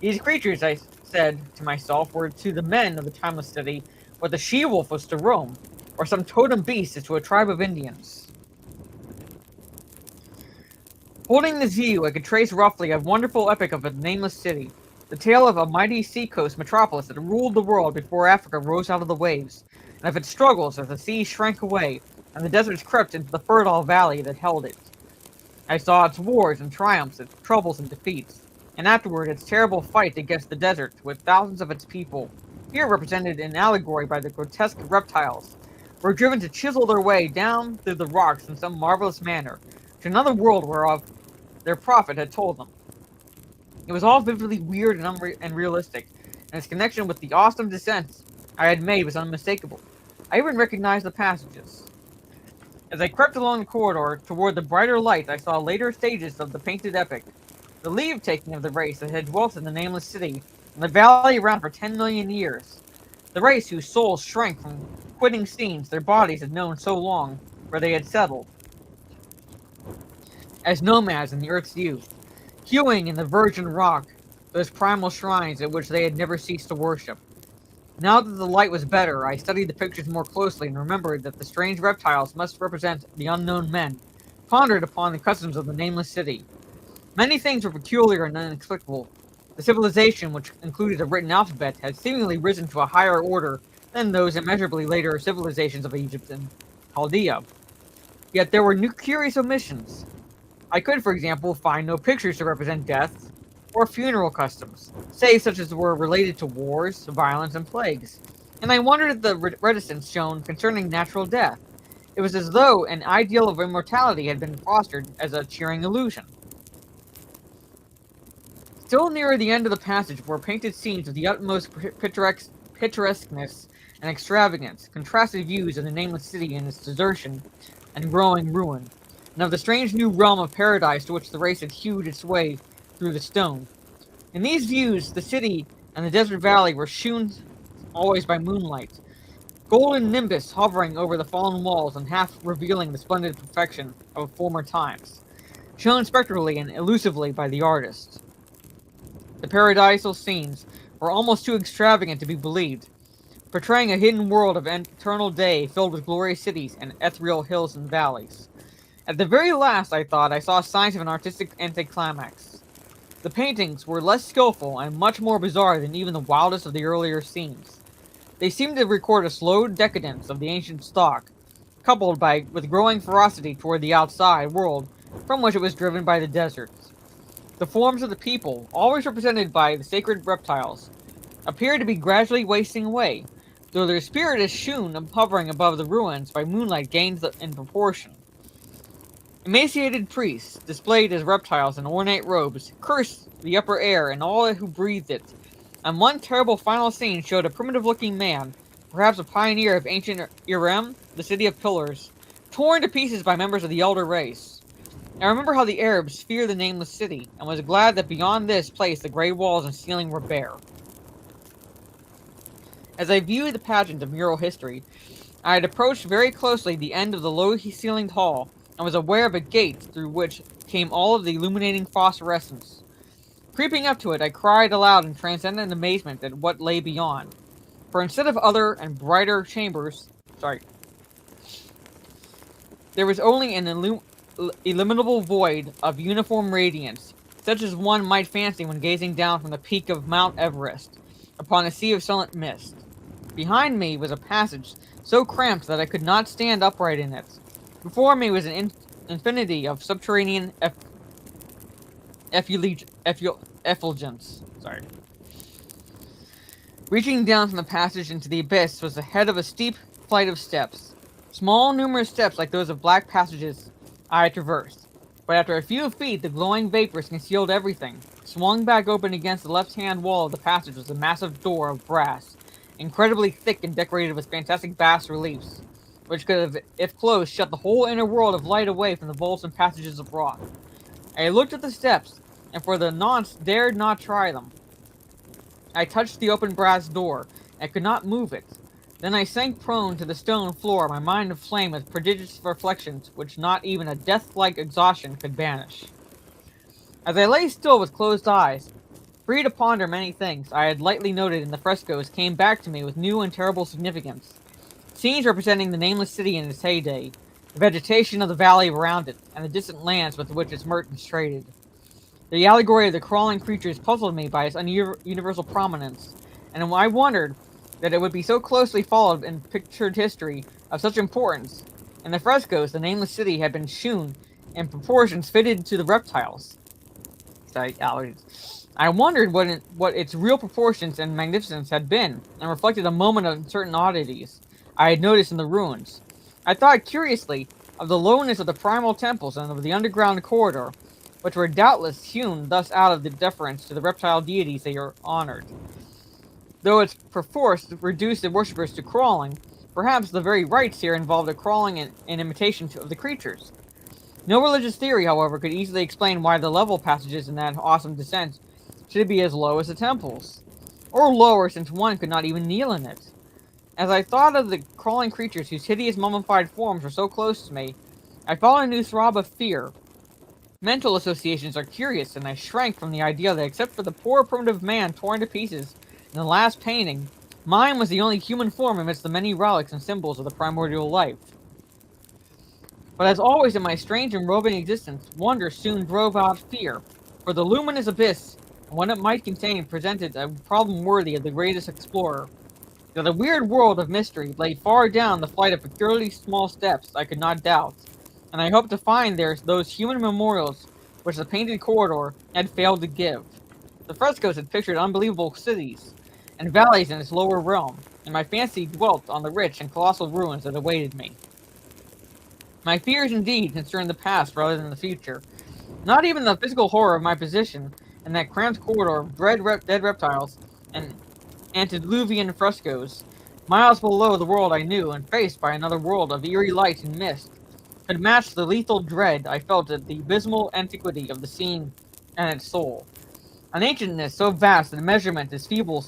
These creatures, I said to myself, were to the men of the timeless city what the she-wolf was to Rome, or some totem beast is to a tribe of Indians. Holding this view, I could trace roughly a wonderful epic of a nameless city, the tale of a mighty seacoast metropolis that ruled the world before Africa rose out of the waves, and of its struggles as the sea shrank away, and the deserts crept into the fertile valley that held it. I saw its wars and triumphs, its troubles and defeats, and afterward its terrible fight against the desert with thousands of its people, here represented in allegory by the grotesque reptiles, were driven to chisel their way down through the rocks in some marvelous manner, to another world whereof their prophet had told them. It was all vividly weird and realistic, and its connection with the awesome descents I had made was unmistakable. I even recognized the passages. As I crept along the corridor toward the brighter light, I saw later stages of the painted epic, the leave-taking of the race that had dwelt in the nameless city, and the valley around for 10 million years. The race whose souls shrank from quitting scenes their bodies had known so long, where they had settled, as nomads in the earth's youth, hewing in the virgin rock those primal shrines at which they had never ceased to worship. Now that the light was better, I studied the pictures more closely and remembered that the strange reptiles must represent the unknown men, pondered upon the customs of the nameless city. Many things were peculiar and inexplicable. The civilization, which included a written alphabet, had seemingly risen to a higher order than those immeasurably later civilizations of Egypt and Chaldea. Yet there were new curious omissions. I could, for example, find no pictures to represent death or funeral customs, save such as were related to wars, violence, and plagues. And I wondered at the reticence shown concerning natural death. It was as though an ideal of immortality had been fostered as a cheering illusion. Still nearer the end of the passage were painted scenes of the utmost picturesqueness and extravagance, contrasted views of the nameless city and its desertion and growing ruin, and of the strange new realm of paradise to which the race had hewed its way through the stone. In these views, the city and the desert valley were shewn always by moonlight, golden nimbus hovering over the fallen walls and half revealing the splendid perfection of former times, shown spectrally and elusively by the artist. The paradisal scenes were almost too extravagant to be believed, portraying a hidden world of eternal day filled with glorious cities and ethereal hills and valleys. At the very last, I thought, I saw signs of an artistic anticlimax. The paintings were less skillful and much more bizarre than even the wildest of the earlier scenes. They seemed to record a slow decadence of the ancient stock, coupled with growing ferocity toward the outside world from which it was driven by the deserts. The forms of the people, always represented by the sacred reptiles, appeared to be gradually wasting away, though their spirit is shewn hovering above the ruins by moonlight gains in proportion. Emaciated priests, displayed as reptiles in ornate robes, cursed the upper air and all who breathed it, and one terrible final scene showed a primitive-looking man, perhaps a pioneer of ancient Irem, the city of pillars, torn to pieces by members of the elder race. I remember how the Arabs feared the nameless city, and was glad that beyond this place the grey walls and ceiling were bare. As I viewed the pageant of mural history, I had approached very closely the end of the low-ceilinged hall, and was aware of a gate through which came all of the illuminating phosphorescence. Creeping up to it, I cried aloud in transcendent amazement at what lay beyond. For instead of other and brighter chambers, there was only an illimitable void of uniform radiance, such as one might fancy when gazing down from the peak of Mount Everest, upon a sea of silent mist. Behind me was a passage so cramped that I could not stand upright in it. Before me was an infinity of subterranean effulgence. Reaching down from the passage into the abyss was the head of a steep flight of steps. Small, numerous steps like those of black passages I traversed. But after a few feet, the glowing vapors concealed everything. Swung back open against the left-hand wall of the passage was a massive door of brass, incredibly thick and decorated with fantastic bas-reliefs, which could have, if closed, shut the whole inner world of light away from the vaults and passages of rock. I looked at the steps, and for the nonce dared not try them. I touched the open brass door, and could not move it. Then I sank prone to the stone floor, my mind aflame with prodigious reflections which not even a death-like exhaustion could banish. As I lay still with closed eyes, free to ponder many things I had lightly noted in the frescoes came back to me with new and terrible significance. Scenes representing the nameless city in its heyday, the vegetation of the valley around it, and the distant lands with which its merchants traded. The allegory of the crawling creatures puzzled me by its universal prominence, and I wondered that it would be so closely followed in pictured history of such importance. In the frescoes, the nameless city had been shewn in proportions fitted to the reptiles. I wondered what its real proportions and magnificence had been, and reflected a moment on certain oddities I had noticed in the ruins. I thought curiously of the lowness of the primal temples and of the underground corridor, which were doubtless hewn thus out of the deference to the reptile deities they are honored. Though it's perforce reduced the worshippers to crawling, perhaps the very rites here involved a crawling in imitation of the creatures. No religious theory, however, could easily explain why the level passages in that awesome descent should be as low as the temples, or lower since one could not even kneel in it. As I thought of the crawling creatures whose hideous mummified forms were so close to me, I felt a new throb of fear. Mental associations are curious, and I shrank from the idea that except for the poor primitive man torn to pieces in the last painting, mine was the only human form amidst the many relics and symbols of the primordial life. But as always in my strange and roving existence, wonder soon drove out fear, for the luminous abyss and what it might contain presented a problem worthy of the greatest explorer. That a weird world of mystery lay far down the flight of peculiarly small steps I could not doubt, and I hoped to find there those human memorials which the painted corridor had failed to give. The frescoes had pictured unbelievable cities and valleys in its lower realm, and my fancy dwelt on the rich and colossal ruins that awaited me. My fears indeed concerned the past rather than the future. Not even the physical horror of my position in that cramped corridor of dead reptiles and antediluvian frescoes, miles below the world I knew and faced by another world of eerie light and mist, could match the lethal dread I felt at the abysmal antiquity of the scene and its soul. An ancientness so vast that measurement is feeble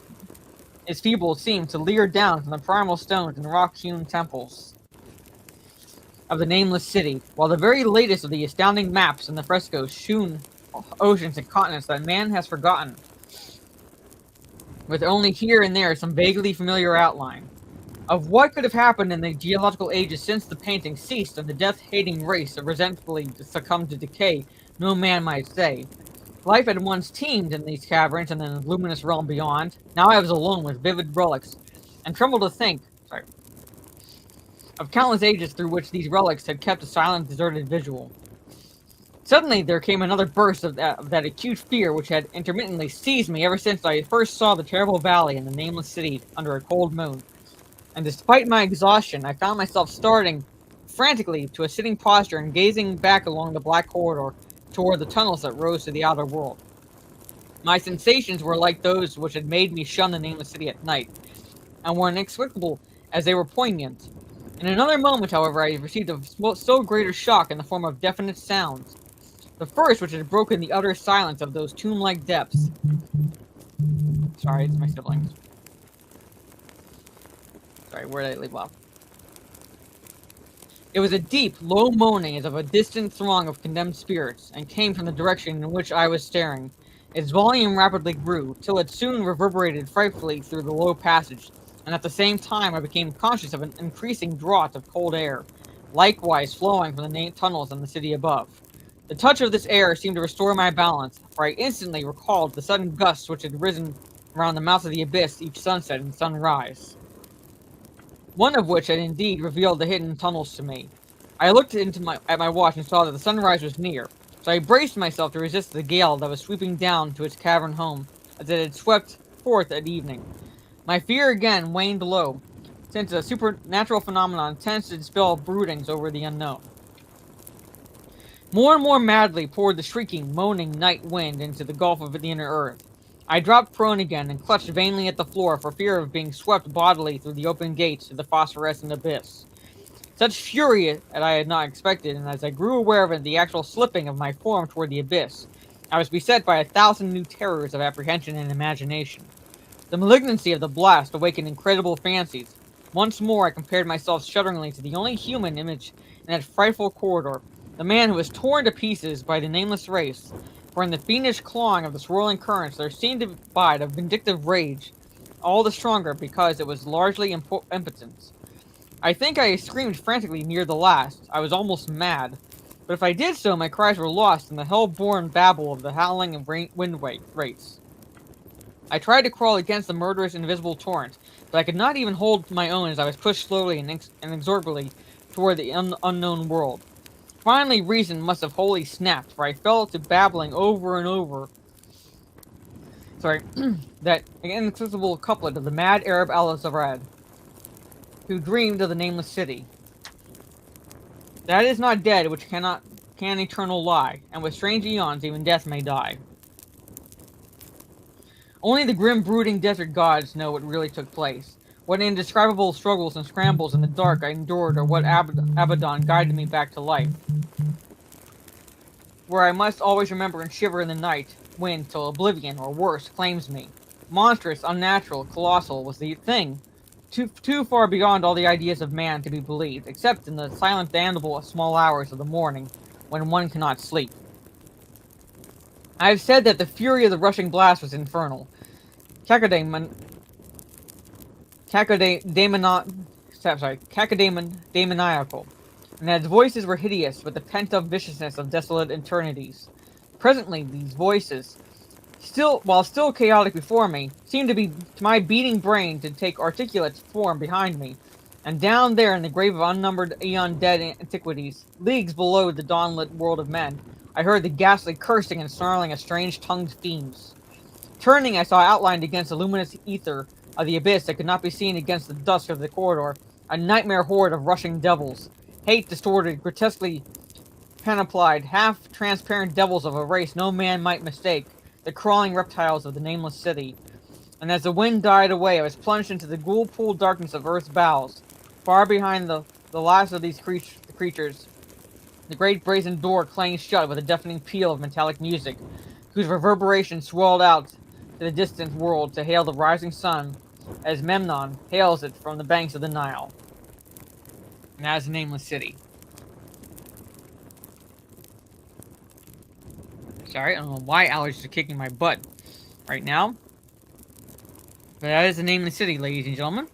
seemed to leer down from the primal stones and rock-hewn temples of the nameless city, while the very latest of the astounding maps and the frescoes shewn oceans and continents that man has forgotten. with only here and there some vaguely familiar outline. Of what could have happened in the geological ages since the painting ceased and the death-hating race that resentfully succumbed to decay, no man might say. Life had once teemed in these caverns and in the luminous realm beyond. Now I was alone with vivid relics, and trembled to think, of countless ages through which these relics had kept a silent, deserted visual. Suddenly there came another burst of that acute fear which had intermittently seized me ever since I first saw the terrible valley and the nameless city under a cold moon. And despite my exhaustion, I found myself starting frantically to a sitting posture and gazing back along the black corridor toward the tunnels that rose to the outer world. My sensations were like those which had made me shun the nameless city at night, and were inexplicable as they were poignant. In another moment, however, I received a still greater shock in the form of definite sounds. The first, which had broken the utter silence of those tomb-like depths. Sorry, it's my siblings. Sorry, where did I leave off? It was a deep, low moaning as of a distant throng of condemned spirits, and came from the direction in which I was staring. Its volume rapidly grew, till it soon reverberated frightfully through the low passage, and at the same time I became conscious of an increasing draught of cold air, likewise flowing from the tunnels in the city above. The touch of this air seemed to restore my balance, for I instantly recalled the sudden gusts which had risen around the mouth of the abyss each sunset and sunrise. One of which had indeed revealed the hidden tunnels to me. I looked at my watch and saw that the sunrise was near, so I braced myself to resist the gale that was sweeping down to its cavern home, as it had swept forth at evening. My fear again waned low, since a supernatural phenomenon tends to dispel broodings over the unknown. More and more madly poured the shrieking, moaning night wind into the gulf of the inner earth. I dropped prone again and clutched vainly at the floor for fear of being swept bodily through the open gates to the phosphorescent abyss. Such fury that I had not expected, and as I grew aware of it, the actual slipping of my form toward the abyss, I was beset by 1,000 new terrors of apprehension and imagination. The malignancy of the blast awakened incredible fancies. Once more I compared myself shudderingly to the only human image in that frightful corridor, the man who was torn to pieces by the nameless race, for in the fiendish clawing of the swirling currents there seemed to bide a vindictive rage, all the stronger because it was largely impotent. I think I screamed frantically near the last. I was almost mad. But if I did so, my cries were lost in the hell-born babble of the howling and wind rates. I tried to crawl against the murderous invisible torrent, but I could not even hold my own as I was pushed slowly and inexorably toward the unknown world. Finally, reason must have wholly snapped, for I fell to babbling over and over. That inaccessible couplet of the mad Arab Al-Zarad, who dreamed of the nameless city. That is not dead which can eternal lie, and with strange eons even death may die. Only the grim brooding desert gods know what really took place. What indescribable struggles and scrambles in the dark I endured, or what Abaddon guided me back to life. Where I must always remember and shiver in the night wind till oblivion, or worse, claims me. Monstrous, unnatural, colossal was the thing, too far beyond all the ideas of man to be believed, except in the silent damnable small hours of the morning, when one cannot sleep. I have said that the fury of the rushing blast was infernal. Cacodemoniacal, and that its voices were hideous with the pent-up viciousness of desolate eternities. Presently, these voices, while still chaotic before me, seemed to my beating brain to take articulate form behind me, and down there in the grave of unnumbered eon-dead antiquities, leagues below the dawn-lit world of men, I heard the ghastly cursing and snarling of strange-tongued fiends. Turning, I saw outlined against the luminous ether of the abyss that could not be seen against the dusk of the corridor, a nightmare horde of rushing devils, hate-distorted, grotesquely panoplied, half-transparent devils of a race no man might mistake, the crawling reptiles of the nameless city. And as the wind died away, I was plunged into the ghoul-pool darkness of Earth's bowels. Far behind the last of these creatures, the great brazen door clanged shut with a deafening peal of metallic music, whose reverberation swelled out to the distant world to hail the rising sun, as Memnon hails it from the banks of the Nile. And that is the nameless city. Sorry, I don't know why allergies are kicking my butt right now. But that is the name of the city, ladies and gentlemen.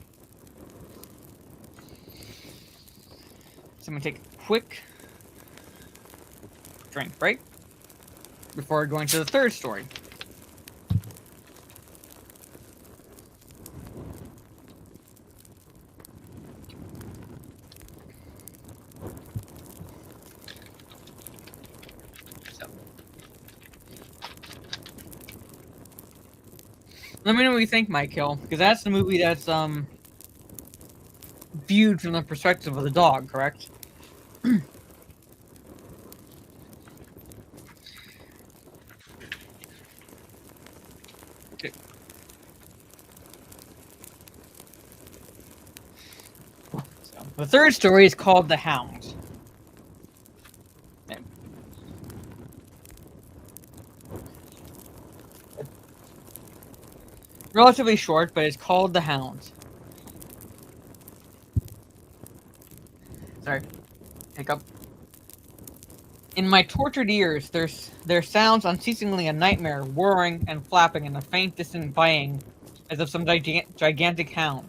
So I'm gonna take a quick drink break before going to the third story. Let me know what you think, Mike Hill, because that's the movie that's viewed from the perspective of the dog, correct? Okay. So, the third story is called The Hound. Okay. Relatively short, but it's called The Hound. Sorry. Hiccup. In my tortured ears, there sounds unceasingly a nightmare, whirring and flapping and a faint distant baying, as of some gigantic hound.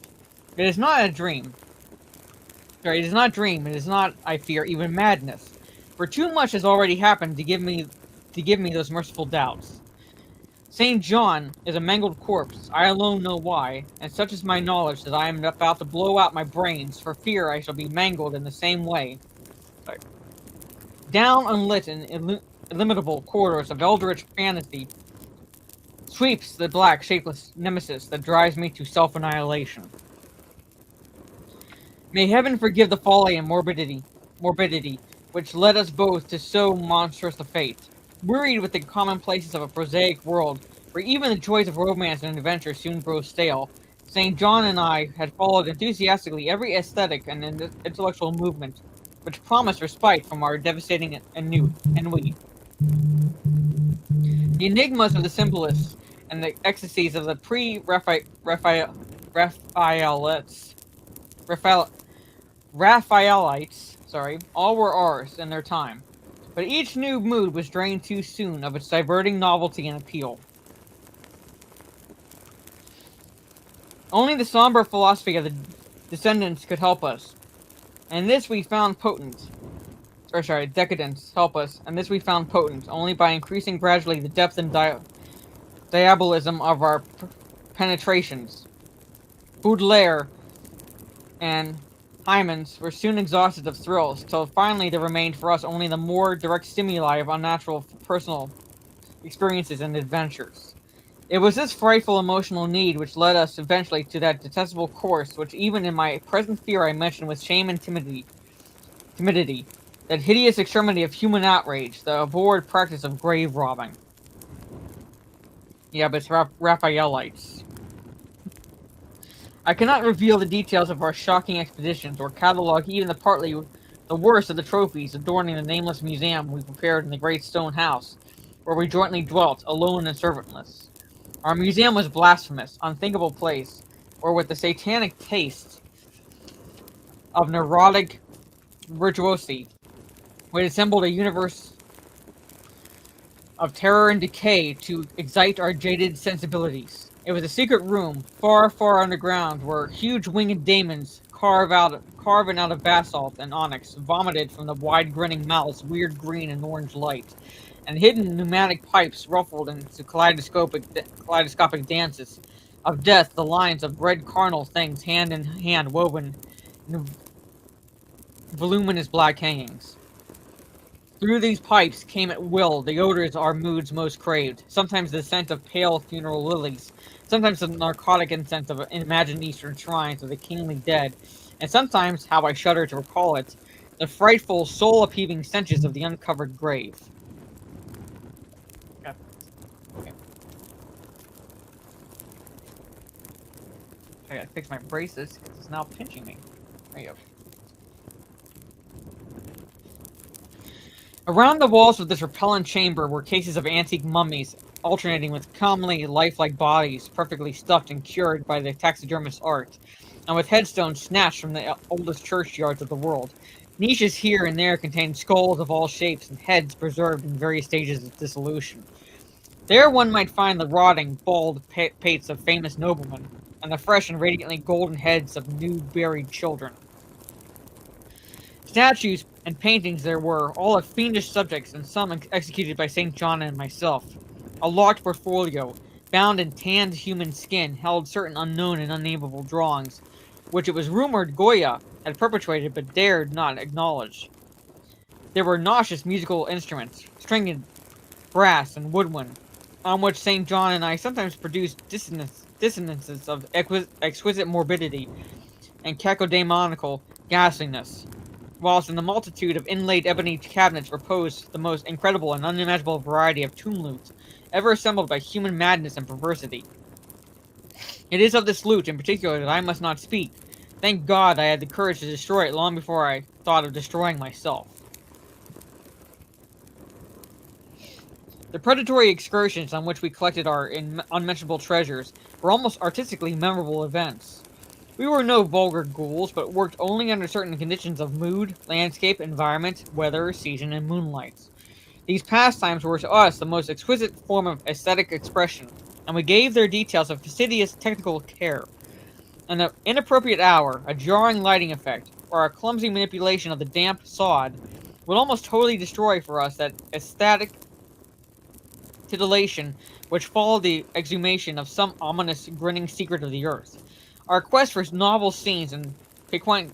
It is not a dream. Sorry, it is not a dream. It is not, I fear, even madness. For too much has already happened to give me those merciful doubts. St. John is a mangled corpse. I alone know why, and such is my knowledge that I am about to blow out my brains for fear I shall be mangled in the same way. Sorry. Down unlit and illimitable corridors of eldritch fantasy sweeps the black, shapeless nemesis that drives me to self-annihilation. May heaven forgive the folly and morbidity which led us both to so monstrous a fate. Wearied with the commonplaces of a prosaic world, where even the joys of romance and adventure soon grow stale, St. John and I had followed enthusiastically every aesthetic and intellectual movement, which promised respite from our devastating ennui. The enigmas of the symbolists and the ecstasies of the Raphaelites, all were ours in their time. But each new mood was drained too soon of its diverting novelty and appeal. Only the somber philosophy of the descendants could help us. And this we found potent. Decadence help us, and this we found potent, only by increasing gradually the depth and diabolism of our penetrations. Baudelaire and Hymens were soon exhausted of thrills, till finally there remained for us only the more direct stimuli of unnatural personal experiences and adventures. It was this frightful emotional need which led us eventually to that detestable course which even in my present fear I mention with shame and timidity, that hideous extremity of human outrage, the abhorred practice of grave robbing. Yeah, but it's Raphaelites. I cannot reveal the details of our shocking expeditions, or catalog even the worst of the trophies adorning the nameless museum we prepared in the great stone house, where we jointly dwelt, alone and servantless. Our museum was blasphemous, unthinkable place, or with the satanic taste of neurotic virtuosi, we assembled a universe of terror and decay to excite our jaded sensibilities. It was a secret room, far, far underground, where huge winged daemons, carved out of basalt and onyx, vomited from the wide-grinning mouths weird green and orange light, and hidden pneumatic pipes ruffled into kaleidoscopic dances of death, the lines of red carnal things hand in hand woven in voluminous black hangings. Through these pipes came at will the odors our moods most craved, sometimes the scent of pale funeral lilies, sometimes the narcotic incense of imagined eastern shrines of the kingly dead, and sometimes, how I shudder to recall it, the frightful, soul-upheaving stenches of the uncovered grave. Okay. I gotta fix my braces, because it's now pinching me. There you go. Around the walls of this repellent chamber were cases of antique mummies, alternating with calmly lifelike bodies, perfectly stuffed and cured by the taxidermist's art, and with headstones snatched from the oldest churchyards of the world. Niches here and there contained skulls of all shapes and heads preserved in various stages of dissolution. There one might find the rotting, bald pates of famous noblemen, and the fresh and radiantly golden heads of new buried children. Statues and paintings there were, all of fiendish subjects, and some executed by St. John and myself. A large portfolio, bound in tanned human skin, held certain unknown and unnameable drawings, which it was rumored Goya had perpetuated but dared not acknowledge. There were nauseous musical instruments, stringed, brass, and woodwind, on which St. John and I sometimes produced dissonances of exquisite morbidity and cacodemoniacal ghastliness, whilst in the multitude of inlaid ebony cabinets reposed the most incredible and unimaginable variety of tomb lutes ever assembled by human madness and perversity. It is of this lute in particular that I must not speak. Thank God I had the courage to destroy it long before I thought of destroying myself. The predatory excursions on which we collected our unmentionable treasures were almost artistically memorable events. We were no vulgar ghouls, but worked only under certain conditions of mood, landscape, environment, weather, season, and moonlight. These pastimes were to us the most exquisite form of aesthetic expression, and we gave their details a fastidious technical care. An inappropriate hour, a jarring lighting effect, or a clumsy manipulation of the damp sod would almost totally destroy for us that aesthetic titillation which followed the exhumation of some ominous grinning secret of the earth. Our quest for novel scenes and piquant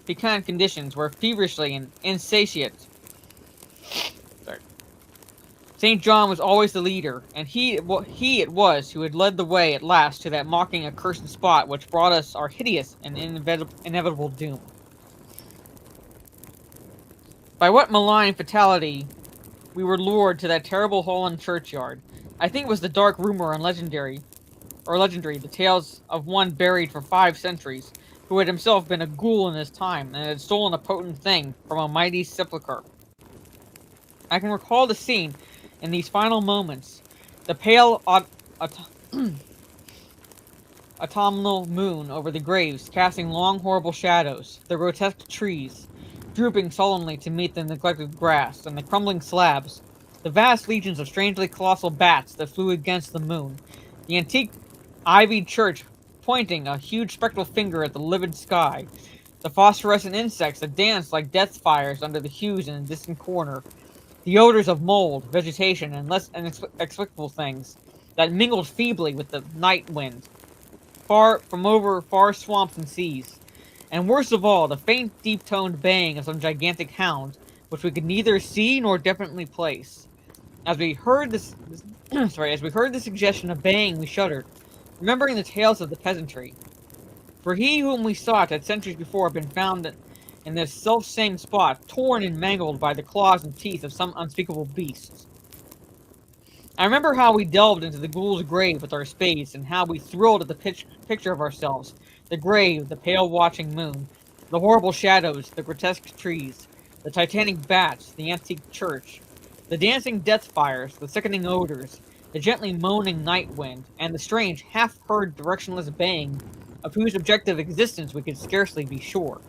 conditions were feverishly and insatiate. St. John was always the leader, and he it was who had led the way at last to that mocking accursed spot which brought us our hideous and inevitable doom. By what malign fatality we were lured to that terrible hole in churchyard. I think it was the dark rumor and legendary, the tales of one buried for 5 centuries, who had himself been a ghoul in his time, and had stolen a potent thing from a mighty sepulchre. I can recall the scene in these final moments. The pale autumnal moon over the graves, casting long horrible shadows, the grotesque trees, drooping solemnly to meet the neglected grass, and the crumbling slabs, the vast legions of strangely colossal bats that flew against the moon, the antique ivied church pointing a huge spectral finger at the livid sky, the phosphorescent insects that danced like death fires under the hues in a distant corner, the odors of mold, vegetation, and less inexplicable things that mingled feebly with the night wind, far swamps and seas. And worst of all, the faint, deep-toned baying of some gigantic hound, which we could neither see nor definitely place. As we heard this, as we heard the suggestion of baying, we shuddered, remembering the tales of the peasantry. For he whom we sought had centuries before been found in this self-same spot, torn and mangled by the claws and teeth of some unspeakable beasts. I remember how we delved into the ghoul's grave with our spades, and how we thrilled at the picture of ourselves, the grave, the pale watching moon, the horrible shadows, the grotesque trees, the titanic bats, the antique church, the dancing death fires, the sickening odors, the gently moaning night wind, and the strange, half-heard, directionless baying, of whose objective existence we could scarcely be sure.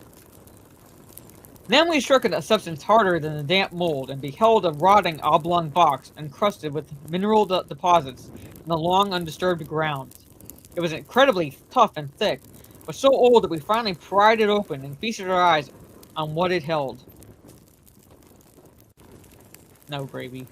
Then we struck at a substance harder than the damp mold, and beheld a rotting oblong box encrusted with mineral deposits in the long undisturbed ground. It was incredibly tough and thick, but so old that we finally pried it open and feasted our eyes on what it held. No gravy.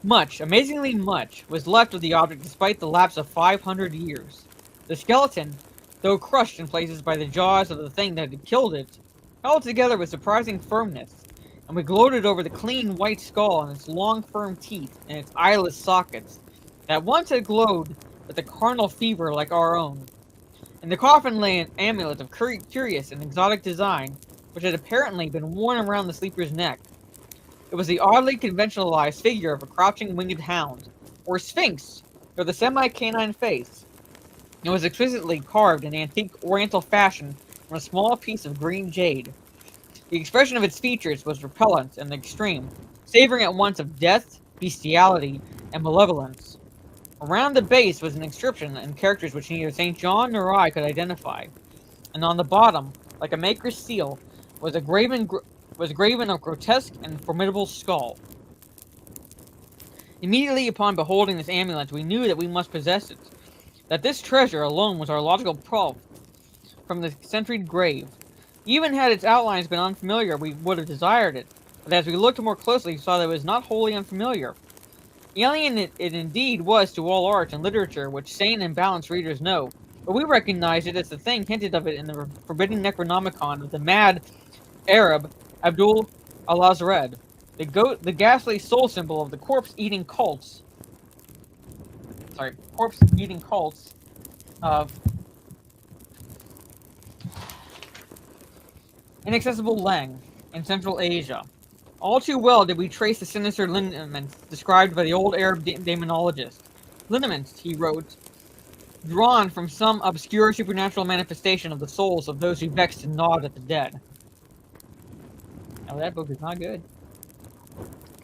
Much, amazingly much, was left of the object despite the lapse of 500 years. The skeleton, though crushed in places by the jaws of the thing that had killed it, held together with surprising firmness, and we gloated over the clean white skull and its long firm teeth and its eyeless sockets, that once had glowed with a carnal fever like our own. In the coffin lay an amulet of curious and exotic design, which had apparently been worn around the sleeper's neck. It was the oddly conventionalized figure of a crouching winged hound, or sphinx, with a semi-canine face. It was exquisitely carved in antique oriental fashion from a small piece of green jade. The expression of its features was repellent in the extreme, savoring at once of death, bestiality, and malevolence. Around the base was an inscription in characters which neither St. John nor I could identify, and on the bottom, like a maker's seal, was graven a grotesque and formidable skull. Immediately upon beholding this amulet, we knew that we must possess it. that this treasure alone was our logical proof from the century grave. Even had its outlines been unfamiliar, we would have desired it. But as we looked more closely, we saw that it was not wholly unfamiliar. Alien it indeed was to all art and literature, which sane and balanced readers know, but we recognized it as the thing hinted of it in the forbidden Necronomicon of the mad Arab Abdul al-Azred, the ghastly soul symbol of the corpse-eating cults of inaccessible Leng in Central Asia. All too well did we trace the sinister lineaments described by the old Arab demonologist. Lineaments, he wrote, drawn from some obscure supernatural manifestation of the souls of those who vexed and gnawed at the dead. Now that book is not good.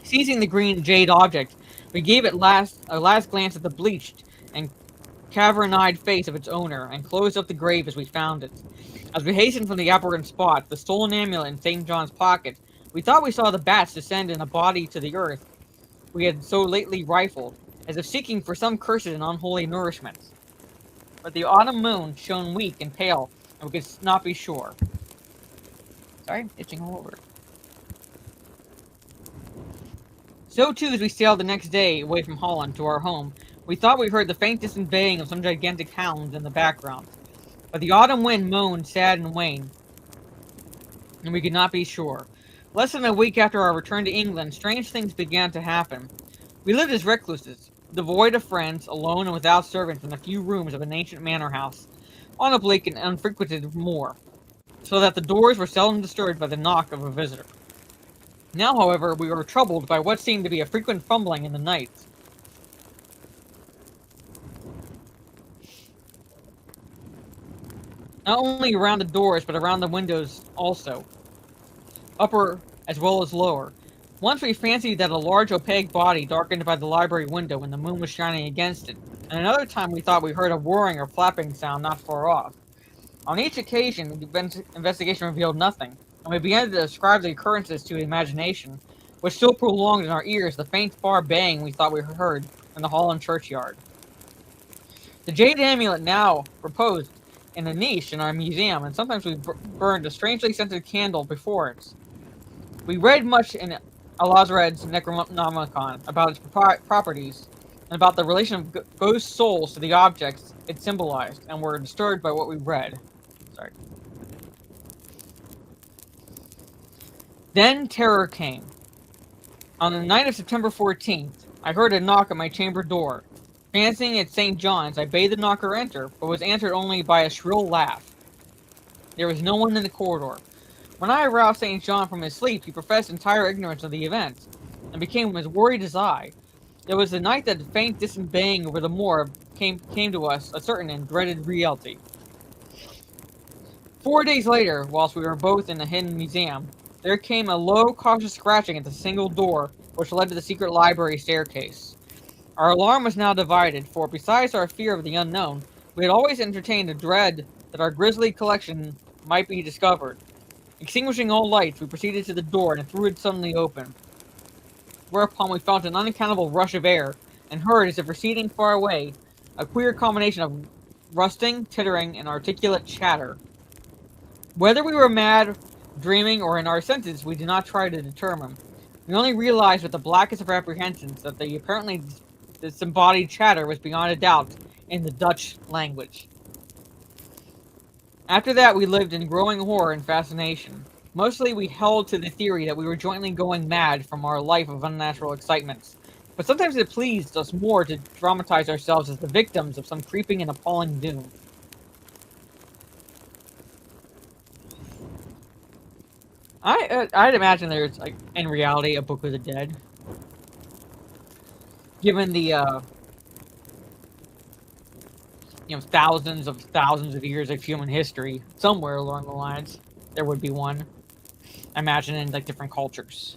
Seizing the green jade object, we gave it a last glance at the bleached and cavern-eyed face of its owner, and closed up the grave as we found it. As we hastened from the aberrant spot, the stolen amulet in St. John's pocket, we thought we saw the bats descend in a body to the earth we had so lately rifled, as if seeking for some cursed and unholy nourishment. But the autumn moon shone weak and pale, and we could not be sure. Sorry, itching all over. So too, as we sailed the next day away from Holland to our home, we thought we heard the faint distant baying of some gigantic hounds in the background. But the autumn wind moaned sad and wan, and we could not be sure. Less than a week after our return to England, strange things began to happen. We lived as recluses, devoid of friends, alone and without servants in a few rooms of an ancient manor house, on a bleak and unfrequented moor, so that the doors were seldom disturbed by the knock of a visitor. Now, however, we were troubled by what seemed to be a frequent fumbling in the night. Not only around the doors, but around the windows also, upper as well as lower. Once we fancied that a large opaque body darkened by the library window when the moon was shining against it, and another time we thought we heard a whirring or flapping sound not far off. On each occasion, the investigation revealed nothing, and we began to describe the occurrences to imagination, which still prolonged in our ears the faint far baying we thought we heard in the Holland churchyard. The jade amulet now reposed in a niche in our museum, and sometimes we burned a strangely scented candle before it. We read much in Al-Azred's Necronomicon about its properties, and about the relation of ghost souls to the objects it symbolized, and were disturbed by what we read. Sorry. Then terror came. On the night of September 14th, I heard a knock at my chamber door. Fancying it St. John's, I bade the knocker enter, but was answered only by a shrill laugh. There was no one in the corridor. When I aroused St. John from his sleep, he professed entire ignorance of the event, and became as worried as I. It was the night that the faint distant baying over the moor came to us a certain and dreaded reality. 4 days later, whilst we were both in the hidden museum, there came a low, cautious scratching at the single door which led to the secret library staircase. Our alarm was now divided, for besides our fear of the unknown, we had always entertained a dread that our grisly collection might be discovered. Extinguishing all lights, we proceeded to the door and threw it suddenly open. Whereupon we felt an unaccountable rush of air, and heard, as if receding far away, a queer combination of rusting, tittering, and articulate chatter. Whether we were mad, dreaming, or in our senses, we did not try to determine. We only realized with the blackest of apprehensions that the apparently disembodied chatter was beyond a doubt in the Dutch language. After that, we lived in growing horror and fascination. Mostly we held to the theory that we were jointly going mad from our life of unnatural excitements, but sometimes it pleased us more to dramatize ourselves as the victims of some creeping and appalling doom. I'd imagine there's, like, in reality, a Book of the Dead. Given the, thousands of years of human history, somewhere along the lines, there would be one. I imagine in, like, different cultures.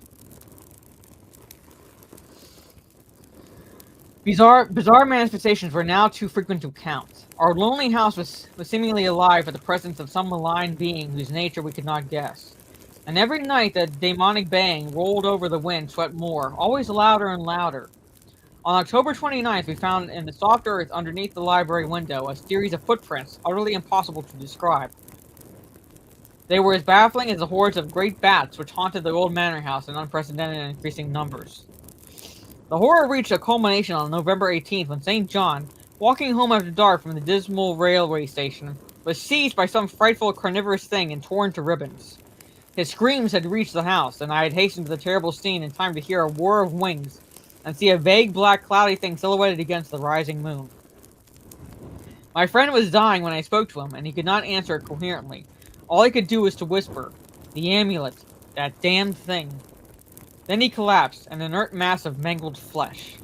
Bizarre manifestations were now too frequent to count. Our lonely house was seemingly alive with the presence of some malign being whose nature we could not guess. And every night that demonic bang rolled over the wind swept more, always louder and louder. On October 29th, we found in the soft earth underneath the library window a series of footprints utterly impossible to describe. They were as baffling as the hordes of great bats which haunted the old manor house in unprecedented and increasing numbers. The horror reached a culmination on November 18th when St. John, walking home after dark from the dismal railway station, was seized by some frightful carnivorous thing and torn to ribbons. His screams had reached the house, and I had hastened to the terrible scene in time to hear a whir of wings and see a vague black cloudy thing silhouetted against the rising moon. My friend was dying when I spoke to him, and he could not answer coherently. All he could do was to whisper, "The amulet, that damned thing." Then he collapsed, an inert mass of mangled flesh.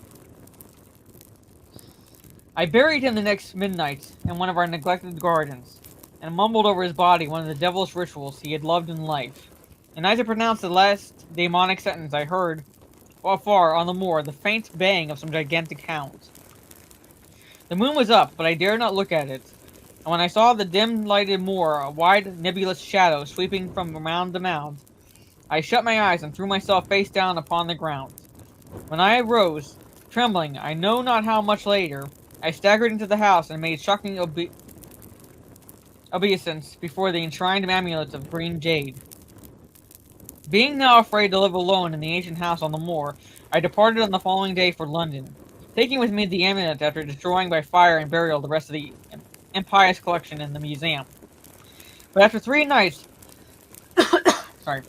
I buried him the next midnight in one of our neglected gardens, and mumbled over his body one of the devilish rituals he had loved in life. And as I pronounced the last demonic sentence, I heard, afar on the moor, the faint baying of some gigantic hound. The moon was up, but I dared not look at it, and when I saw the dim-lighted moor, a wide, nebulous shadow sweeping from mound to mound, I shut my eyes and threw myself face down upon the ground. When I arose, trembling, I know not how much later, I staggered into the house and made shocking obeisance before the enshrined amulet of green jade. Being now afraid to live alone in the ancient house on the moor, I departed on the following day for London, taking with me the amulet after destroying by fire and burial the rest of the impious collection in the museum. But after 3 nights, sorry,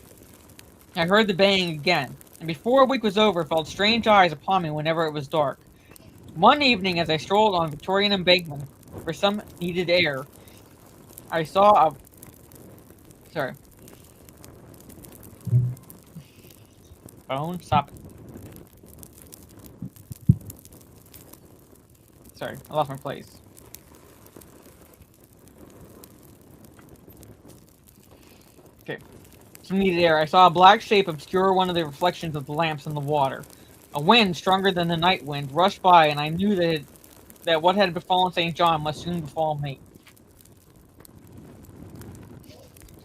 I heard the baying again, and before a week was over, felt strange eyes upon me whenever it was dark. One evening, as I strolled on Victorian Embankment for some needed air, I saw a... Sorry. Phone? Stop it. Sorry, I lost my place. Okay. Some needed air. I saw a black shape obscure one of the reflections of the lamps in the water. A wind, stronger than the night wind, rushed by, and I knew that what had befallen St. John must soon befall me.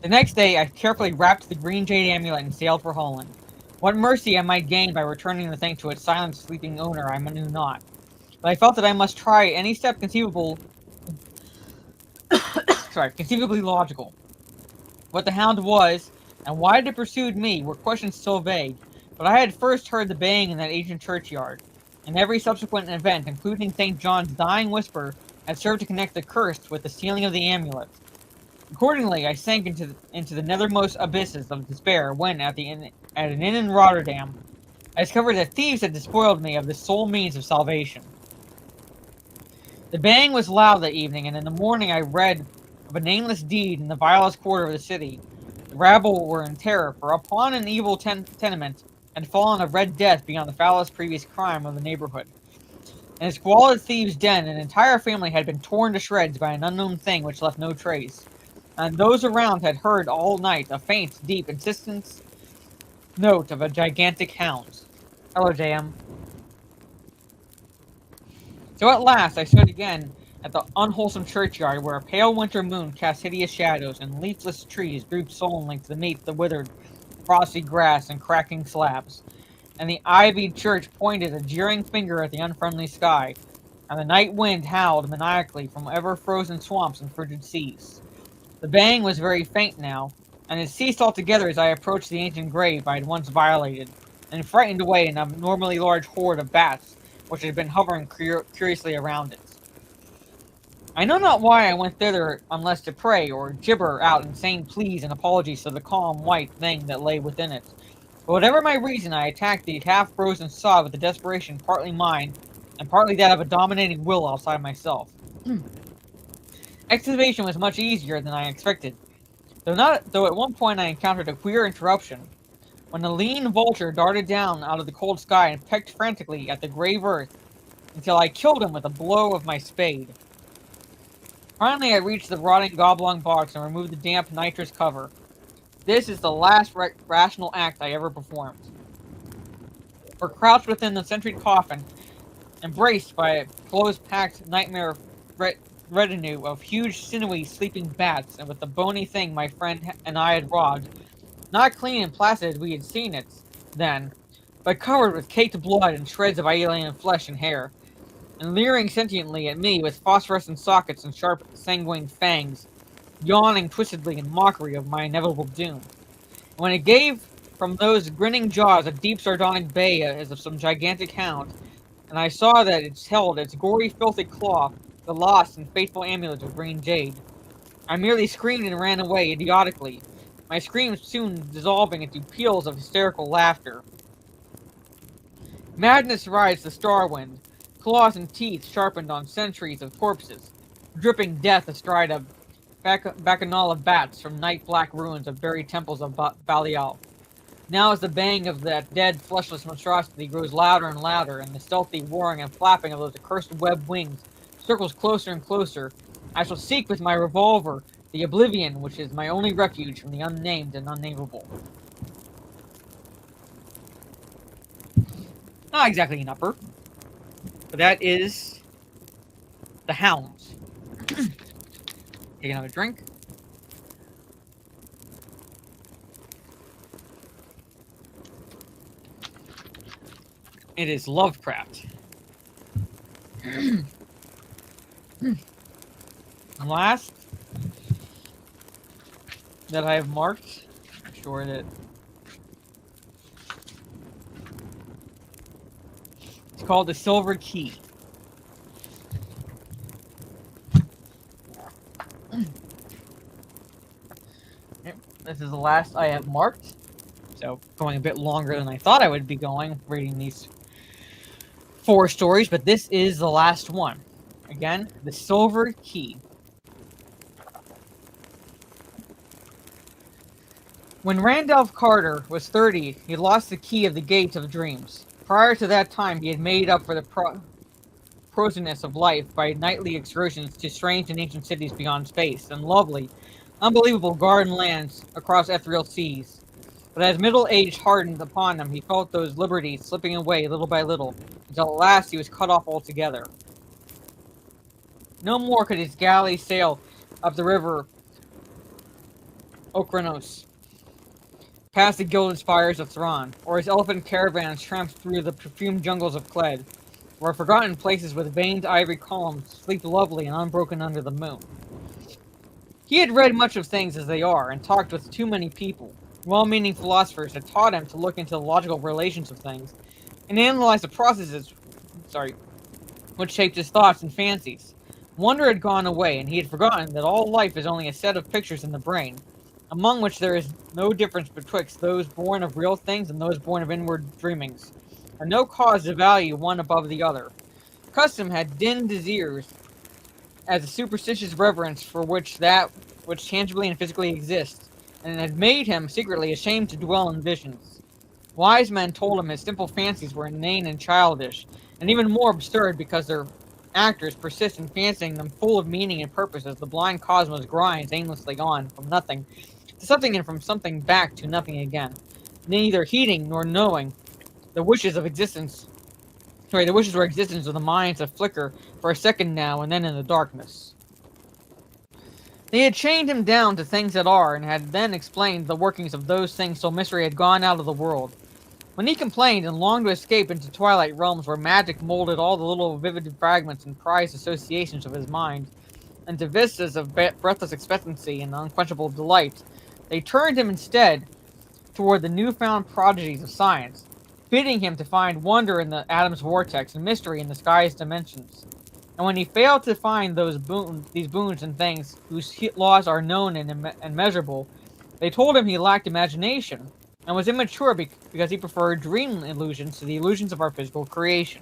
The next day, I carefully wrapped the green jade amulet and sailed for Holland. What mercy I might gain by returning the thing to its silent, sleeping owner, I knew not. But I felt that I must try any step conceivably logical. What the hound was, and why it had pursued me, were questions still vague, but I had first heard the baying in that ancient churchyard, and every subsequent event, including St. John's dying whisper, had served to connect the curse with the sealing of the amulet. Accordingly, I sank into the nethermost abysses of despair when, at an inn in Rotterdam, I discovered that thieves had despoiled me of the sole means of salvation. The baying was loud that evening, and in the morning I read of a nameless deed in the vilest quarter of the city. The rabble were in terror, for upon an evil tenement had fallen a red death beyond the foulest previous crime of the neighborhood. In a squalid thieves' den, an entire family had been torn to shreds by an unknown thing which left no trace, and those around had heard all night a faint, deep, insistent note of a gigantic hound. Hello, JM. So at last I stood again at the unwholesome churchyard where a pale winter moon cast hideous shadows and leafless trees drooped sullenly to meet the withered, frosty grass and cracking slabs, and the ivied church pointed a jeering finger at the unfriendly sky, and the night wind howled maniacally from ever-frozen swamps and frigid seas. The baying was very faint now, and it ceased altogether as I approached the ancient grave I had once violated, and frightened away an abnormally large horde of bats which had been hovering curiously around it. I know not why I went thither unless to pray or gibber out insane pleas and apologies to the calm white thing that lay within it. But whatever my reason, I attacked the half-frozen sod with a desperation partly mine and partly that of a dominating will outside myself. Excavation was much easier than I expected, though at one point I encountered a queer interruption, when a lean vulture darted down out of the cold sky and pecked frantically at the grave earth until I killed him with a blow of my spade. Finally, I reached the rotting goblong box and removed the damp nitrous cover. This is the last rational act I ever performed. For crouched within the sentry coffin, embraced by a close-packed nightmare retinue of huge, sinewy, sleeping bats, and with the bony thing my friend and I had robbed, not clean and placid as we had seen it then, but covered with caked blood and shreds of alien flesh and hair, and leering sentiently at me with phosphorescent sockets and sharp, sanguine fangs, yawning twistedly in mockery of my inevitable doom. And when it gave from those grinning jaws a deep sardonic bay as of some gigantic hound, and I saw that it held its gory, filthy claw, the lost and faithful amulet of green jade, I merely screamed and ran away idiotically, my screams soon dissolving into peals of hysterical laughter. Madness rides the Starwind, claws and teeth sharpened on centuries of corpses, dripping death astride a bacchanal of bats from night-black ruins of buried temples of Balial. Now as the baying of that dead, fleshless monstrosity grows louder and louder, and the stealthy whirring and flapping of those accursed webbed wings circles closer and closer, I shall seek with my revolver the oblivion which is my only refuge from the unnamed and unnameable. Not exactly an upper, but that is the Hounds. Take another drink. It is Lovecraft. Last that I have marked, I'm sure that it's called the Silver Key. This is the last I have marked, so going a bit longer than I thought I would be going, reading these 4 stories, but this is the last one. Again, the Silver Key. When Randolph Carter was 30, he lost the key of the Gates of Dreams. Prior to that time, he had made up for the prosiness of life by nightly excursions to strange and ancient cities beyond space, and lovely, unbelievable garden lands across ethereal seas. But as middle age hardened upon him, he felt those liberties slipping away little by little, until at last he was cut off altogether. No more could his galley sail up the river Okranos, past the gilded spires of Thrawn, or his elephant caravans tramped through the perfumed jungles of Kled, where forgotten places with veined ivory columns sleep lovely and unbroken under the moon. He had read much of things as they are, and talked with too many people. Well-meaning philosophers had taught him to look into the logical relations of things, and analyze the processes, which shaped his thoughts and fancies. Wonder had gone away, and he had forgotten that all life is only a set of pictures in the brain, among which there is no difference betwixt those born of real things and those born of inward dreamings, and no cause to value one above the other. Custom had dinned his ears as a superstitious reverence for that which tangibly and physically exists, and it had made him secretly ashamed to dwell in visions. Wise men told him his simple fancies were inane and childish, and even more absurd because their actors persist in fancying them full of meaning and purpose as the blind cosmos grinds aimlessly on from nothing to something and from something back to nothing again, neither heeding nor knowing the wishes of existence. The wishes or existence of the minds that flicker for a second now and then in the darkness. They had chained him down to things that are, and had then explained the workings of those things till mystery had gone out of the world. When he complained and longed to escape into twilight realms where magic molded all the little vivid fragments and prized associations of his mind, into vistas of breathless expectancy and unquenchable delight, they turned him instead toward the newfound prodigies of science, bidding him to find wonder in the atom's vortex and mystery in the sky's dimensions. And when he failed to find these boons and things whose laws are known and immeasurable, they told him he lacked imagination, and was immature because he preferred dream illusions to the illusions of our physical creation.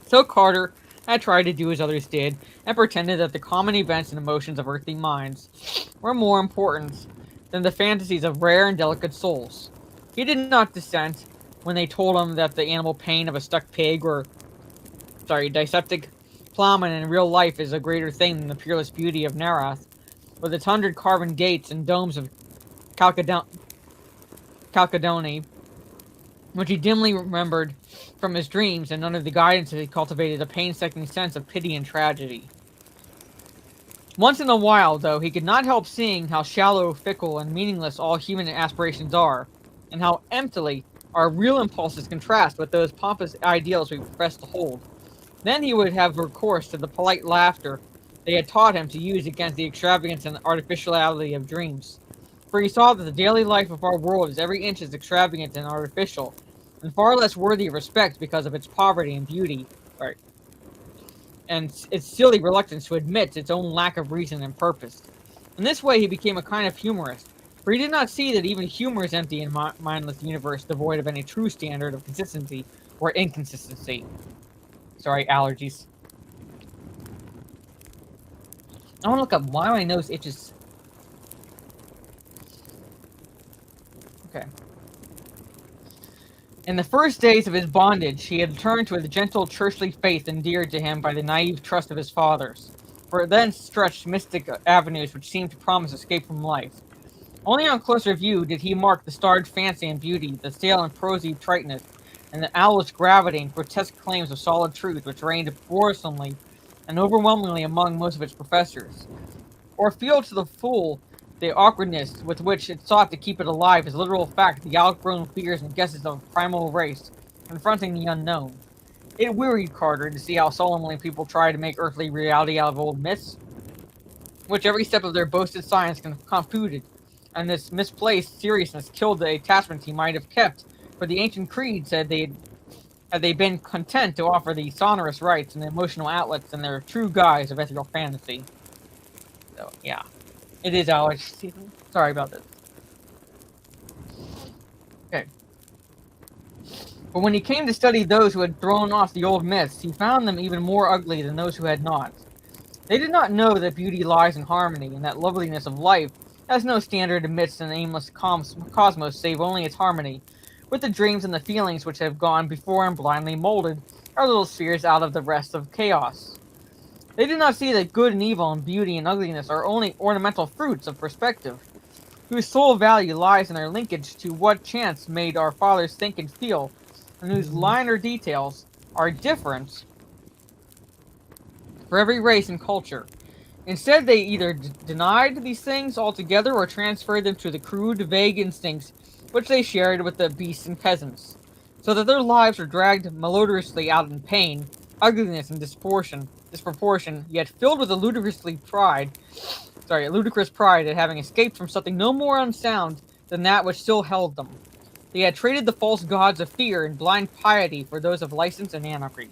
So Carter had tried to do as others did, and pretended that the common events and emotions of earthly minds were more important than the fantasies of rare and delicate souls. He did not dissent when they told him that the animal pain of a stuck pig or dyspeptic plowman in real life is a greater thing than the peerless beauty of Narath, with its 100 carven gates and domes of Calcadone, which he dimly remembered from his dreams, and under the guidance that he cultivated a painstaking sense of pity and tragedy. Once in a while, though, he could not help seeing how shallow, fickle, and meaningless all human aspirations are, and how emptily our real impulses contrast with those pompous ideals we profess to hold. Then he would have recourse to the polite laughter they had taught him to use against the extravagance and artificiality of dreams. For he saw that the daily life of our world is every inch as extravagant and artificial, and far less worthy of respect because of its poverty and beauty, right? And its silly reluctance to admit its own lack of reason and purpose. In this way he became a kind of humorist, for he did not see that even humor is empty and mindless universe devoid of any true standard of consistency or inconsistency. Sorry, allergies. I want to look up why my nose itches. Okay. In the first days of his bondage, he had turned to the gentle, churchly faith endeared to him by the naive trust of his fathers, for it then stretched mystic avenues which seemed to promise escape from life. Only on closer view did he mark the starred fancy and beauty, the stale and prosy triteness, and the owlish gravity and grotesque claims of solid truth which reigned boresomely and overwhelmingly among most of its professors, or feel to the full the awkwardness with which it sought to keep it alive as literal fact the outgrown fears and guesses of a primal race confronting the unknown. It wearied Carter to see how solemnly people tried to make earthly reality out of old myths, which every step of their boasted science confuted, and this misplaced seriousness killed the attachment he might have kept, for the ancient creed said had they been content to offer the sonorous rites and the emotional outlets in their true guise of ethereal fantasy. So, yeah. It is allergy season. Sorry about this. Okay. But when he came to study those who had thrown off the old myths, he found them even more ugly than those who had not. They did not know that beauty lies in harmony, and that loveliness of life has no standard amidst an aimless cosmos save only its harmony, with the dreams and the feelings which have gone before and blindly molded our little spheres out of the rest of chaos. They did not see that good and evil and beauty and ugliness are only ornamental fruits of perspective, whose sole value lies in their linkage to what chance made our fathers think and feel, and whose minor details are different for every race and culture. Instead, they either denied these things altogether or transferred them to the crude, vague instincts which they shared with the beasts and peasants, so that their lives were dragged melodiously out in pain, ugliness, and disproportion, yet filled with a ludicrous pride at having escaped from something no more unsound than that which still held them. They had traded the false gods of fear and blind piety for those of license and anarchy.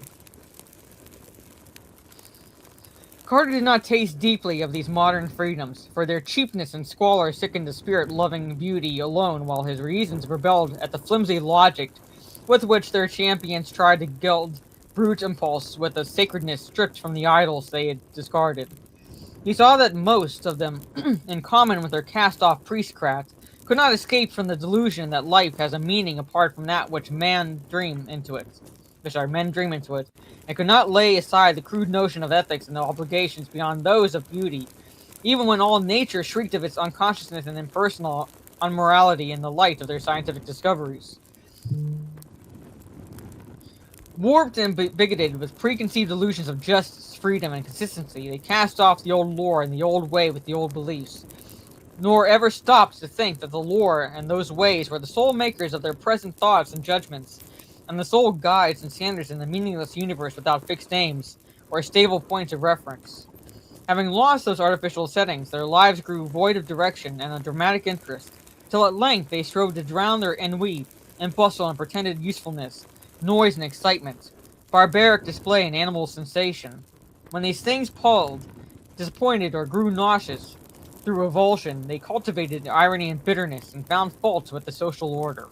Carter did not taste deeply of these modern freedoms, for their cheapness and squalor sickened the spirit-loving beauty alone, while his reasons rebelled at the flimsy logic with which their champions tried to gild brute impulse with a sacredness stripped from the idols they had discarded. He saw that most of them, in common with their cast-off priestcraft, could not escape from the delusion that life has a meaning apart from that which men dream into it, and could not lay aside the crude notion of ethics and obligations beyond those of beauty, even when all nature shrieked of its unconsciousness and impersonal unmorality in the light of their scientific discoveries. Warped and bigoted with preconceived illusions of justice, freedom, and consistency, they cast off the old lore and the old way with the old beliefs, nor ever stopped to think that the lore and those ways were the sole makers of their present thoughts and judgments, and the sole guides and standards in the meaningless universe without fixed aims or stable points of reference. Having lost those artificial settings, their lives grew void of direction and of dramatic interest, till at length they strove to drown their ennui in bustle and pretended usefulness, noise and excitement, barbaric display and animal sensation. When these things palled, disappointed, or grew nauseous through revulsion, they cultivated irony and bitterness and found faults with the social order.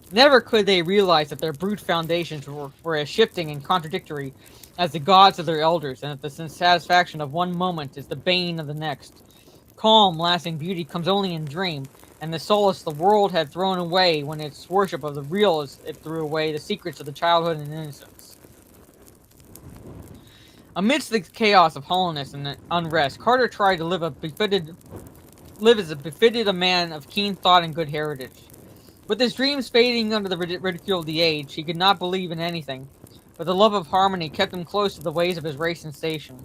Never could they realize that their brute foundations were as shifting and contradictory as the gods of their elders, and that the satisfaction of one moment is the bane of the next. Calm, lasting beauty comes only in dream, and the solace the world had thrown away when its worship of the real it threw away the secrets of the childhood and innocence. Amidst the chaos of hollowness and unrest, Carter tried to live as befitted a man of keen thought and good heritage. With his dreams fading under the ridicule of the age, he could not believe in anything, but the love of harmony kept him close to the ways of his race and station.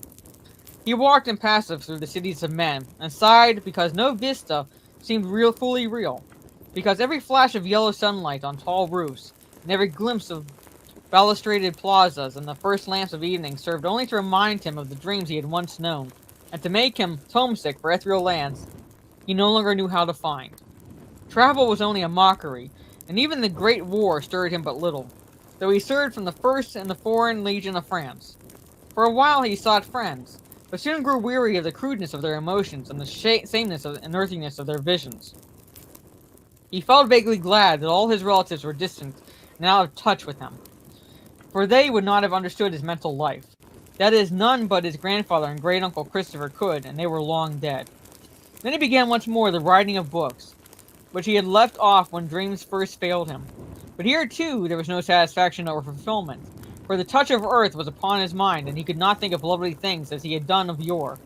He walked impassive through the cities of men, and sighed because no vista seemed fully real, because every flash of yellow sunlight on tall roofs, and every glimpse of balustraded plazas and the first lamps of evening served only to remind him of the dreams he had once known, and to make him homesick for ethereal lands he no longer knew how to find. Travel was only a mockery, and even the Great War stirred him but little, though he served from the first in the Foreign Legion of France. For a while he sought friends, but soon grew weary of the crudeness of their emotions and the sameness and earthiness of their visions. He felt vaguely glad that all his relatives were distant and out of touch with him, for they would not have understood his mental life. That is, none but his grandfather and great-uncle Christopher could, and they were long dead. Then he began once more the writing of books, which he had left off when dreams first failed him. But here, too, there was no satisfaction or fulfillment, for the touch of earth was upon his mind, and he could not think of lovely things as he had done of yore.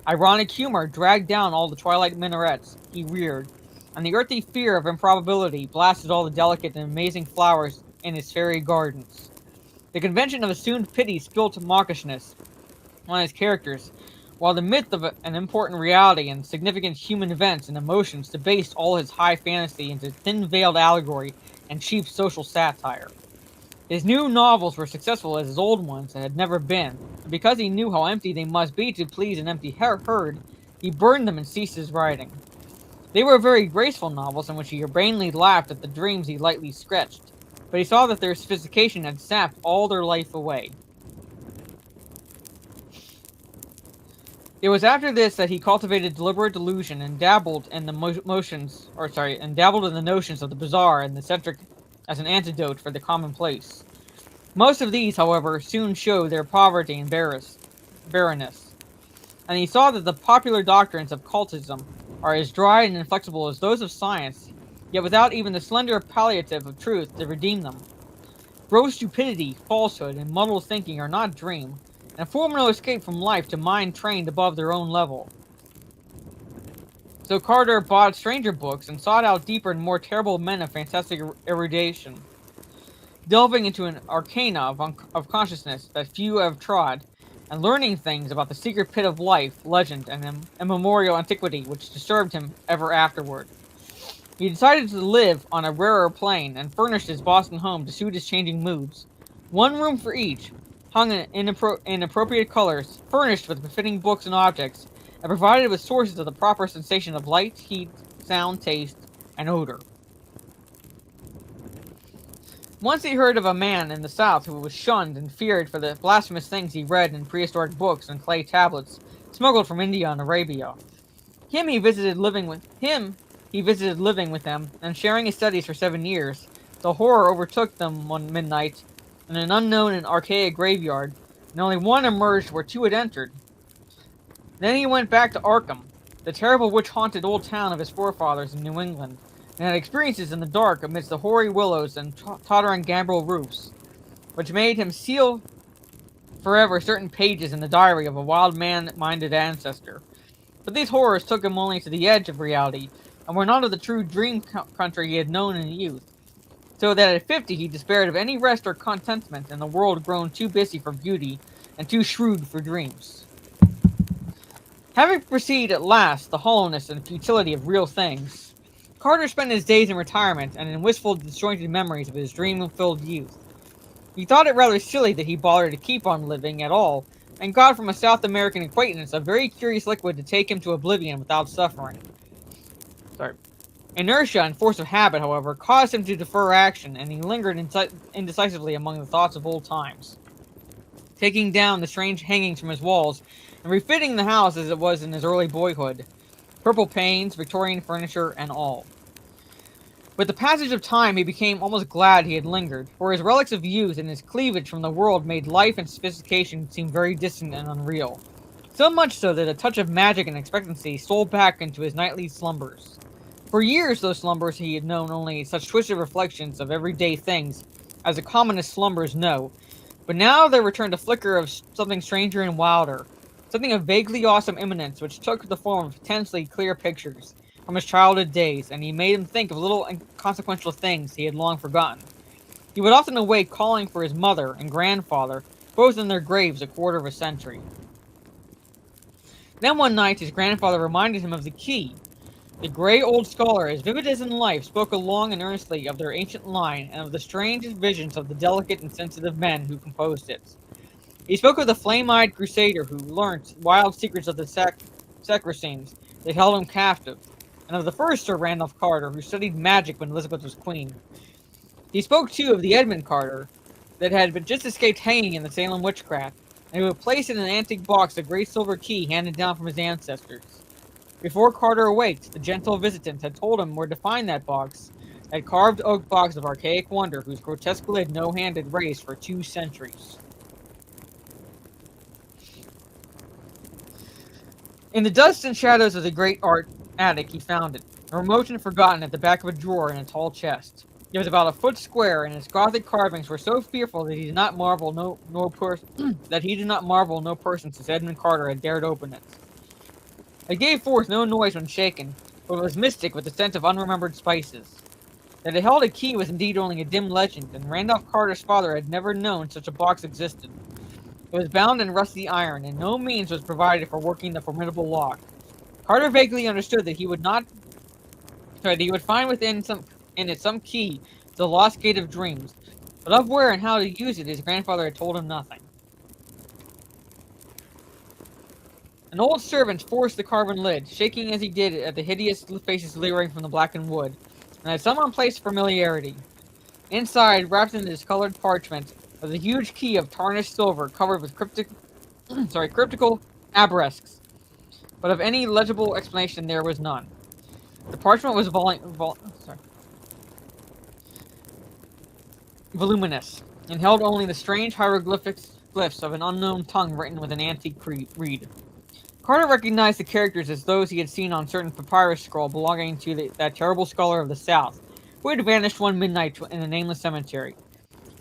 Ironic humor dragged down all the twilight minarets he reared, and the earthy fear of improbability blasted all the delicate and amazing flowers in his fairy gardens. The convention of assumed pity spilt mawkishness on his characters, while the myth of an important reality and significant human events and emotions debased all his high fantasy into thin-veiled allegory and cheap social satire. His new novels were successful as his old ones had never been, and because he knew how empty they must be to please an empty herd, he burned them and ceased his writing. They were very graceful novels in which he urbanely laughed at the dreams he lightly sketched, but he saw that their sophistication had sapped all their life away. It was after this that he cultivated deliberate delusion and dabbled in the notions of the bizarre and the eccentric as an antidote for the commonplace. Most of these, however, soon showed their poverty and barrenness, and he saw that the popular doctrines of cultism are as dry and inflexible as those of science, yet without even the slender palliative of truth to redeem them. Gross stupidity, falsehood, and muddled thinking are not dream, and form no escape from life to mind trained above their own level. So Carter bought stranger books and sought out deeper and more terrible men of fantastic erudition, delving into an arcana of consciousness that few have trod, and learning things about the secret pit of life, legend, and immemorial antiquity which disturbed him ever afterward. He decided to live on a rarer plane and furnished his Boston home to suit his changing moods. One room for each, hung in appropriate colors, furnished with befitting books and objects, and provided with sources of the proper sensation of light, heat, sound, taste, and odor. Once he heard of a man in the South who was shunned and feared for the blasphemous things he read in prehistoric books and clay tablets smuggled from India and Arabia. He visited living with him, and sharing his studies for 7 years, the horror overtook them one midnight in an unknown and archaic graveyard, and only one emerged where two had entered. Then he went back to Arkham, the terrible witch-haunted old town of his forefathers in New England, and had experiences in the dark amidst the hoary willows and tottering gambrel roofs, which made him seal forever certain pages in the diary of a wild man-minded ancestor. But these horrors took him only to the edge of reality, and were not of the true dream country he had known in youth, so that at 50 he despaired of any rest or contentment in a world grown too busy for beauty and too shrewd for dreams. Having perceived at last the hollowness and futility of real things, Carter spent his days in retirement and in wistful, disjointed memories of his dream-filled youth. He thought it rather silly that he bothered to keep on living at all, and got from a South American acquaintance a very curious liquid to take him to oblivion without suffering. Inertia and force of habit, however, caused him to defer action, and he lingered indecisively among the thoughts of old times, taking down the strange hangings from his walls and refitting the house as it was in his early boyhood, purple panes, Victorian furniture, and all. With the passage of time, he became almost glad he had lingered, for his relics of youth and his cleavage from the world made life and sophistication seem very distant and unreal. So much so that a touch of magic and expectancy stole back into his nightly slumbers. For years, those slumbers he had known only such twisted reflections of everyday things as the commonest slumbers know, but now there returned a flicker of something stranger and wilder, something of vaguely awesome imminence which took the form of intensely clear pictures from his childhood days, and he made him think of little inconsequential things he had long forgotten. He would often awake calling for his mother and grandfather, both in their graves a quarter of a century. Then one night his grandfather reminded him of the key, The gray old scholar, as vivid as in life, spoke long and earnestly of their ancient line and of the strange visions of the delicate and sensitive men who composed it. He spoke of the flame-eyed crusader who learnt wild secrets of the Saracens that held him captive, and of the first Sir Randolph Carter who studied magic when Elizabeth was queen. He spoke too of the Edmund Carter that had been just escaped hanging in the Salem witchcraft, and who had placed in an antique box a great silver key handed down from his ancestors. Before Carter awaked, the gentle visitant had told him where to find that box, that carved oak box of archaic wonder whose grotesque lid no hand had raised for 2 centuries. In the dust and shadows of the great art attic he found it, remote and forgotten at the back of a drawer in a tall chest. It was about a foot square, and its Gothic carvings were so fearful that he did not marvel no person since Edmund Carter had dared open it. It gave forth no noise when shaken, but was mystic with the scent of unremembered spices. That it held a key was indeed only a dim legend, and Randolph Carter's father had never known such a box existed. It was bound in rusty iron, and no means was provided for working the formidable lock. Carter vaguely understood that he would find within it some key to the lost gate of dreams, but of where and how to use it his grandfather had told him nothing. An old servant forced the carven lid, shaking as he did it at the hideous faces leering from the blackened wood, and had some unplaced familiarity. Inside, wrapped in discolored parchment, was a huge key of tarnished silver covered with cryptical arabesques, but of any legible explanation there was none. The parchment was voluminous, and held only the strange hieroglyphs of an unknown tongue written with an antique reed. Carter recognized the characters as those he had seen on certain papyrus scroll belonging to that terrible scholar of the South, who had vanished one midnight in a nameless cemetery.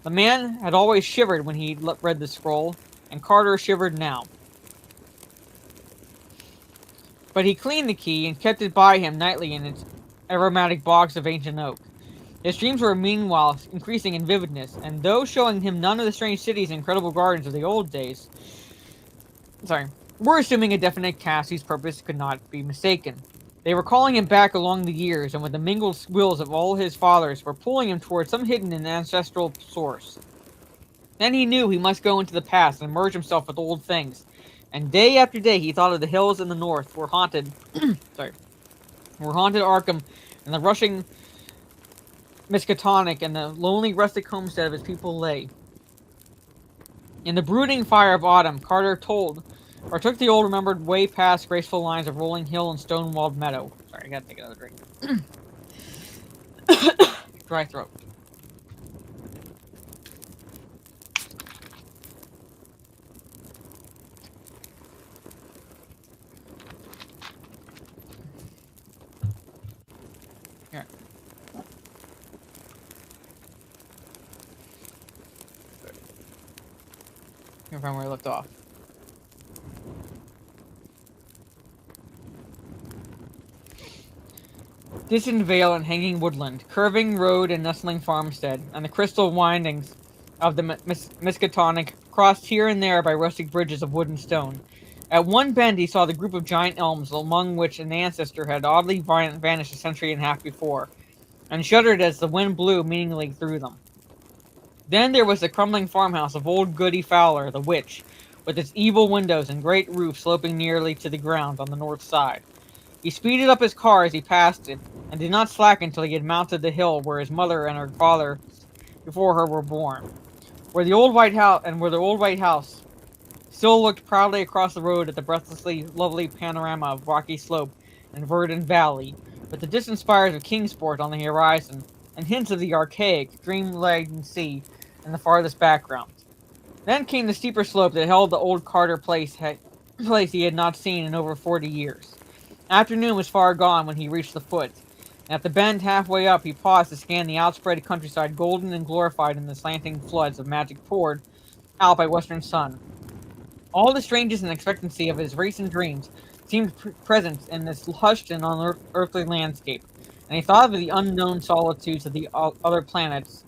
The man had always shivered when he read the scroll, and Carter shivered now. But he cleaned the key and kept it by him nightly in its aromatic box of ancient oak. His dreams were meanwhile increasing in vividness, and though showing him none of the strange cities and incredible gardens of the old days, were assuming a definite cast whose purpose could not be mistaken. They were calling him back along the years, and with the mingled wills of all his fathers, were pulling him towards some hidden and ancestral source. Then he knew he must go into the past and merge himself with old things, and day after day he thought of the hills in the north where haunted Arkham, and the rushing Miskatonic, and the lonely rustic homestead of his people lay. In the brooding fire of autumn, Carter took the old remembered way past graceful lines of rolling hill and stone-walled meadow. Sorry, I gotta take another drink. Dry throat. Here. Here from where I left off. Distant vale and hanging woodland, curving road and nestling farmstead, and the crystal windings of the Miskatonic, crossed here and there by rustic bridges of wood and stone. At one bend he saw the group of giant elms, among which an ancestor had oddly vanished a century and a half before, and shuddered as the wind blew meaningly through them. Then there was the crumbling farmhouse of old Goody Fowler, the witch, with its evil windows and great roof sloping nearly to the ground on the north side. He speeded up his car as he passed it, and did not slacken until he had mounted the hill where his mother and her father before her were born. Where the old white house still looked proudly across the road at the breathlessly lovely panorama of rocky slope and verdant valley, with the distant spires of Kingsport on the horizon, and hints of the archaic, dream-laden sea in the farthest background. Then came the steeper slope that held the old Carter place he had not seen in over 40 years. Afternoon was far gone when he reached the foot, and at the bend halfway up he paused to scan the outspread countryside golden and glorified in the slanting floods of magic poured out by western sun. All the strangeness and expectancy of his recent dreams seemed present in this hushed and unearthly landscape, and he thought of the unknown solitudes of the other planets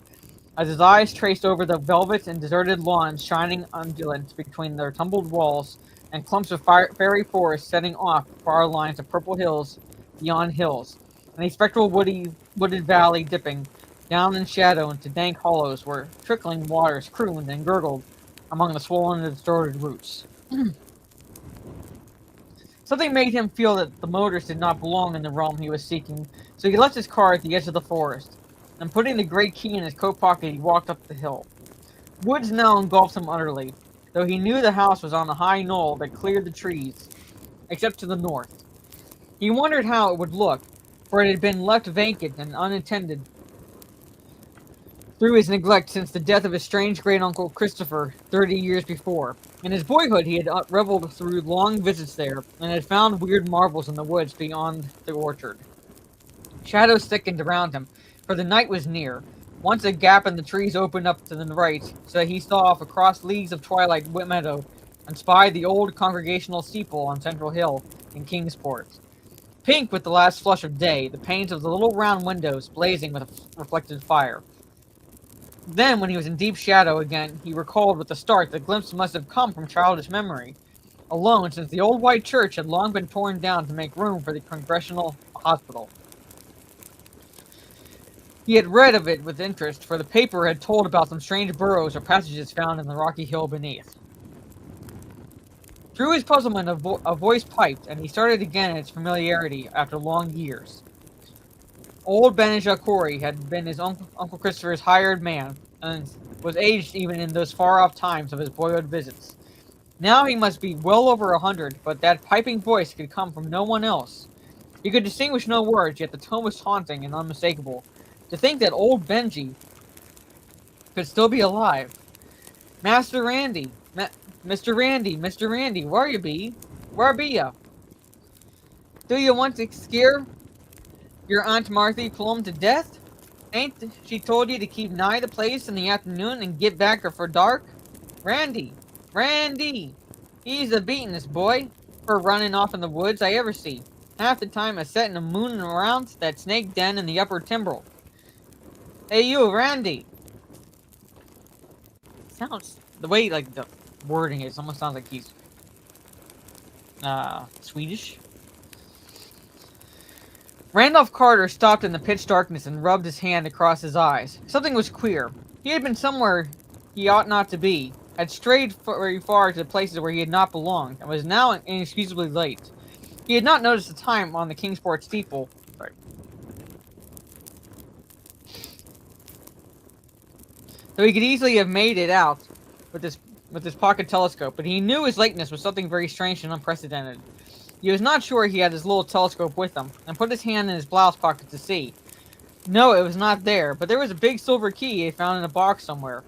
as his eyes traced over the velvet and deserted lawns shining undulant between their tumbled walls and clumps of fairy forests setting off far lines of purple hills beyond hills, and a spectral wooded valley dipping down in shadow into dank hollows where trickling waters crooned and gurgled among the swollen and distorted roots. Something made him feel that the motors did not belong in the realm he was seeking, so he left his car at the edge of the forest, and putting the great key in his coat pocket, he walked up the hill. Woods now engulfed him utterly, though he knew the house was on a high knoll that cleared the trees, except to the north. He wondered how it would look, for it had been left vacant and unattended through his neglect since the death of his strange great-uncle Christopher 30 years before. In his boyhood, he had reveled through long visits there, and had found weird marvels in the woods beyond the orchard. Shadows thickened around him, for the night was near. Once a gap in the trees opened up to the right, so that he saw off across leagues of twilight meadow, and spied the old congregational steeple on Central Hill in Kingsport. Pink with the last flush of day, the panes of the little round windows blazing with a reflected fire. Then, when he was in deep shadow again, he recalled with a start the glimpse must have come from childish memory, alone, since the old white church had long been torn down to make room for the Congressional Hospital. He had read of it with interest, for the paper had told about some strange burrows or passages found in the rocky hill beneath. Through his puzzlement, a voice piped, and he started again in its familiarity after long years. Old Benijah Corey had been his Uncle Christopher's hired man, and was aged even in those far-off times of his boyhood visits. Now he must be well over 100, but that piping voice could come from no one else. He could distinguish no words, yet the tone was haunting and unmistakable. To think that old Benji could still be alive. Master Randy, Mr. Randy, where you be? Where be ya? Do you want to scare your Aunt Marthy plumb to death? Ain't she told you to keep nigh the place in the afternoon and get back afore dark? Randy! He's a beatin' this boy for running off in the woods I ever see. Half the time a settin' and moonin' around that snake den in the upper timber. Hey you, Randy! Sounds, the way like the wording is, almost sounds like he's Swedish. Randolph Carter stopped in the pitch darkness and rubbed his hand across his eyes. Something was queer. He had been somewhere he ought not to be, had strayed very far to places where he had not belonged, and was now inexcusably late. He had not noticed the time on the Kingsport steeple. Sorry. Though he could easily have made it out with his pocket telescope, but he knew his lateness was something very strange and unprecedented. He was not sure he had his little telescope with him, and put his hand in his blouse pocket to see. No, it was not there, but there was a big silver key he had found in a box somewhere.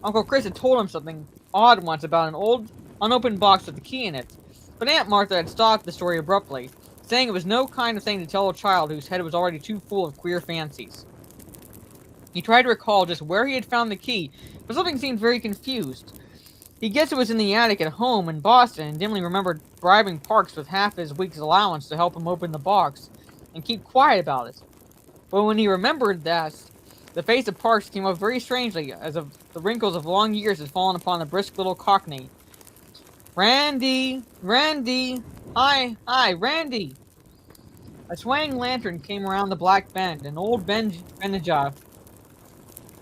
Uncle Chris had told him something odd once about an old, unopened box with a key in it, but Aunt Martha had stopped the story abruptly, saying it was no kind of thing to tell a child whose head was already too full of queer fancies. He tried to recall just where he had found the key, but something seemed very confused. He guessed it was in the attic at home in Boston, and dimly remembered bribing Parks with half his week's allowance to help him open the box, and keep quiet about it. But when he remembered that, the face of Parks came up very strangely, as if the wrinkles of long years had fallen upon the brisk little cockney. Randy! Hi, Randy! A swaying lantern came around the black bend, and old Benijah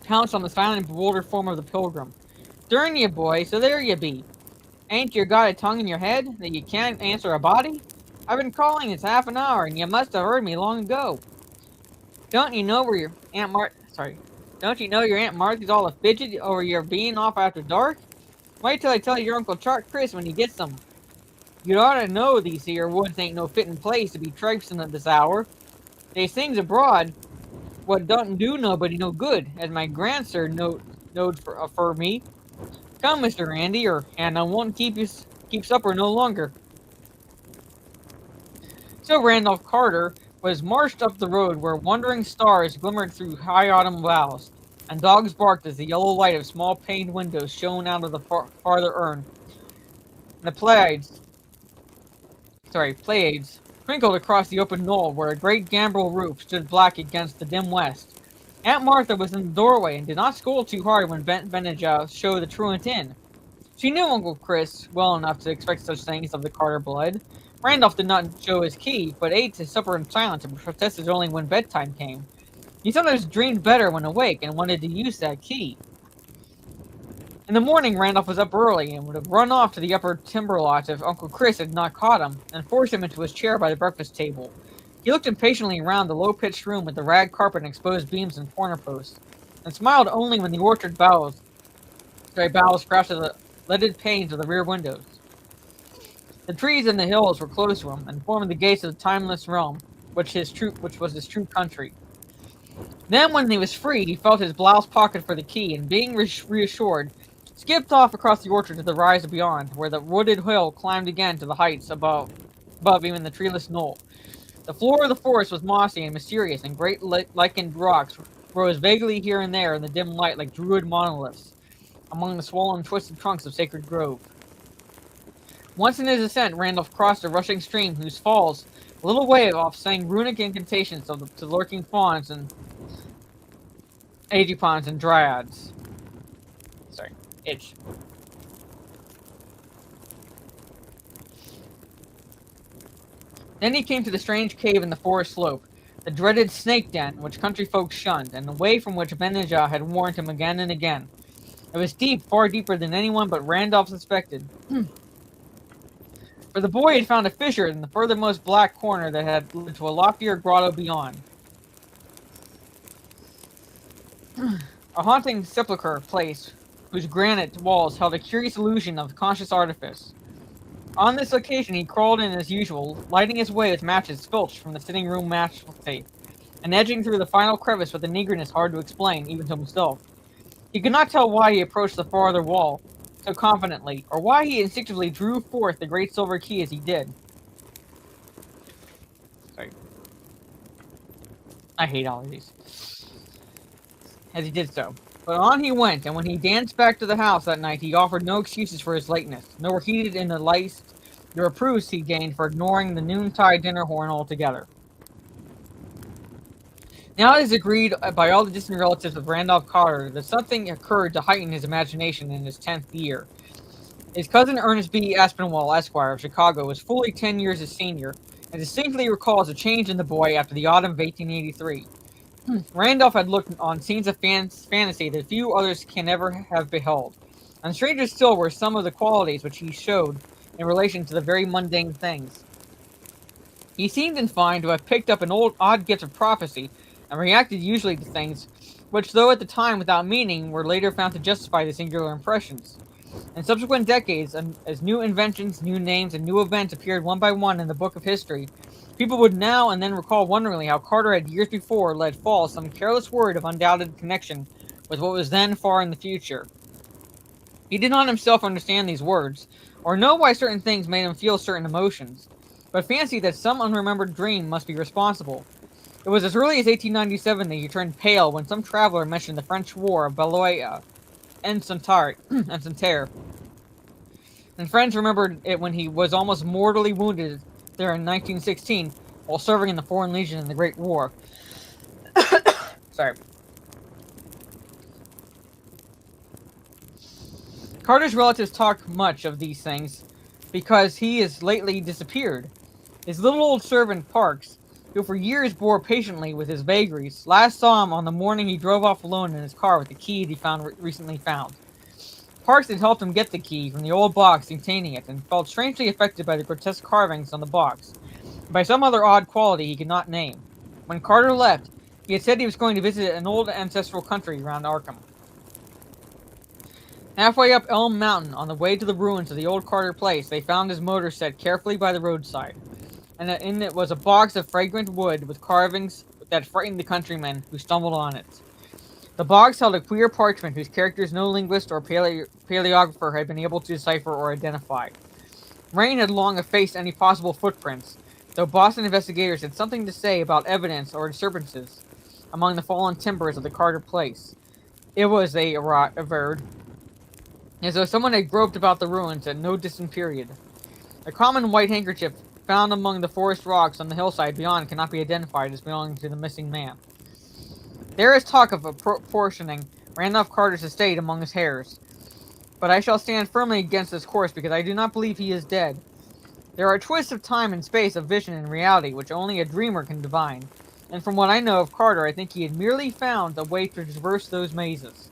pounced on the silent and bewildered form of the pilgrim. Durn you, boy, so there you be. Ain't you got a tongue in your head that you can't answer a body? I've been calling this half an hour, and you must have heard me long ago. Don't you know where your Don't you know your Aunt Marthy's all a fidget over your being off after dark? Wait till I tell your Uncle Chris when he gets them. You ought to know these here woods ain't no fitting place to be traipsing at this hour. There's things abroad what don't do nobody no good, as my grandsir knowed for me. Come, Mr. Randy, or Hannah won't keep supper no longer. So Randolph Carter was marched up the road where wandering stars glimmered through high autumn boughs, and dogs barked as the yellow light of small paned windows shone out of the farther urn. And the Pleiades twinkled across the open knoll where a great gambrel roof stood black against the dim west. Aunt Martha was in the doorway and did not scold too hard when Benijah showed the truant in. She knew Uncle Chris well enough to expect such things of the Carter blood. Randolph did not show his key, but ate his supper in silence and protested only when bedtime came. He sometimes dreamed better when awake and wanted to use that key. In the morning, Randolph was up early and would have run off to the upper timber lot if Uncle Chris had not caught him and forced him into his chair by the breakfast table. He looked impatiently around the low-pitched room with the rag carpet and exposed beams and corner posts, and smiled only when the orchard boughs scratched at the leaded panes of the rear windows. The trees and the hills were close to him and formed the gates of the timeless realm, which was his true country. Then, when he was free, he felt his blouse pocket for the key, and being reassured, skipped off across the orchard to the rise beyond, where the wooded hill climbed again to the heights above even the treeless knoll. The floor of the forest was mossy and mysterious, and great lichened rocks rose vaguely here and there in the dim light like druid monoliths among the swollen, twisted trunks of sacred grove. Once in his ascent, Randolph crossed a rushing stream whose falls, a little way off, sang runic incantations to lurking fauns and agipons and dryads. Sorry, itch. Then he came to the strange cave in the forest slope, the dreaded snake den which country folk shunned, and the way from which Benijah had warned him again and again. It was deep, far deeper than anyone but Randolph suspected. For the boy had found a fissure in the furthermost black corner that had led to a loftier grotto beyond. A haunting sepulchre place whose granite walls held a curious illusion of conscious artifice. On this occasion he crawled in as usual, lighting his way with matches filched from the sitting room matchsafe, and edging through the final crevice with an eagerness hard to explain, even to himself. He could not tell why he approached the farther wall so confidently, or why he instinctively drew forth the great silver key as he did. Sorry. I hate all of these. As he did so. But on he went, and when he danced back to the house that night, he offered no excuses for his lateness, nor heeded in the least the reproofs he gained for ignoring the noontide dinner horn altogether. Now it is agreed by all the distant relatives of Randolph Carter that something occurred to heighten his imagination in his 10th year. His cousin Ernest B. Aspinwall, Esquire, of Chicago, was fully 10 years his senior, and distinctly recalls a change in the boy after the autumn of 1883. Randolph had looked on scenes of fantasy that few others can ever have beheld, and stranger still were some of the qualities which he showed in relation to the very mundane things. He seemed, in fine, to have picked up an odd gift of prophecy, and reacted usually to things which, though at the time without meaning, were later found to justify the singular impressions. In subsequent decades, as new inventions, new names, and new events appeared one by one in the book of history, people would now and then recall wonderingly how Carter had years before let fall some careless word of undoubted connection with what was then far in the future. He did not himself understand these words, or know why certain things made him feel certain emotions, but fancied that some unremembered dream must be responsible. It was as early as 1897 that he turned pale when some traveler mentioned the French War of Baloia and Santerre, and friends remembered it when he was almost mortally wounded there in 1916 while serving in the Foreign Legion in the Great War. Sorry. Carter's relatives talk much of these things because he has lately disappeared. His little old servant, Parks, who for years bore patiently with his vagaries, last saw him on the morning he drove off alone in his car with the key he recently found. Parks had helped him get the key from the old box containing it, and felt strangely affected by the grotesque carvings on the box, and by some other odd quality he could not name. When Carter left, he had said he was going to visit an old ancestral country around Arkham. Halfway up Elm Mountain, on the way to the ruins of the old Carter place, they found his motor set carefully by the roadside, and in it was a box of fragrant wood with carvings that frightened the countrymen who stumbled on it. The box held a queer parchment whose characters no linguist or paleographer had been able to decipher or identify. Rain had long effaced any possible footprints, though Boston investigators had something to say about evidence or disturbances among the fallen timbers of the Carter place. It was, they averred, as though someone had groped about the ruins at no distant period. A common white handkerchief found among the forest rocks on the hillside beyond cannot be identified as belonging to the missing man. There is talk of apportioning Randolph Carter's estate among his heirs. But I shall stand firmly against this course because I do not believe he is dead. There are twists of time and space, of vision and reality, which only a dreamer can divine. And from what I know of Carter, I think he had merely found a way to traverse those mazes.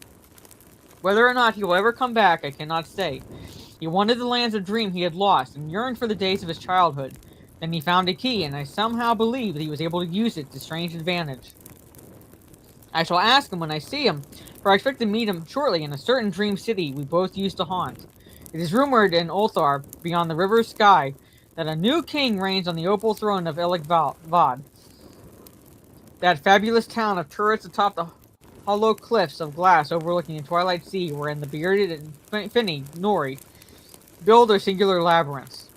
Whether or not he will ever come back, I cannot say. He wanted the lands of dream he had lost, and yearned for the days of his childhood. Then he found a key, and I somehow believe that he was able to use it to strange advantage. I shall ask him when I see him, for I expect to meet him shortly in a certain dream city we both used to haunt. It is rumored in Ulthar, beyond the river's sky, that a new king reigns on the opal throne of Elik-Vad. That fabulous town of turrets atop the hollow cliffs of glass overlooking the twilight sea, wherein the bearded and finny Nori build their singular labyrinths.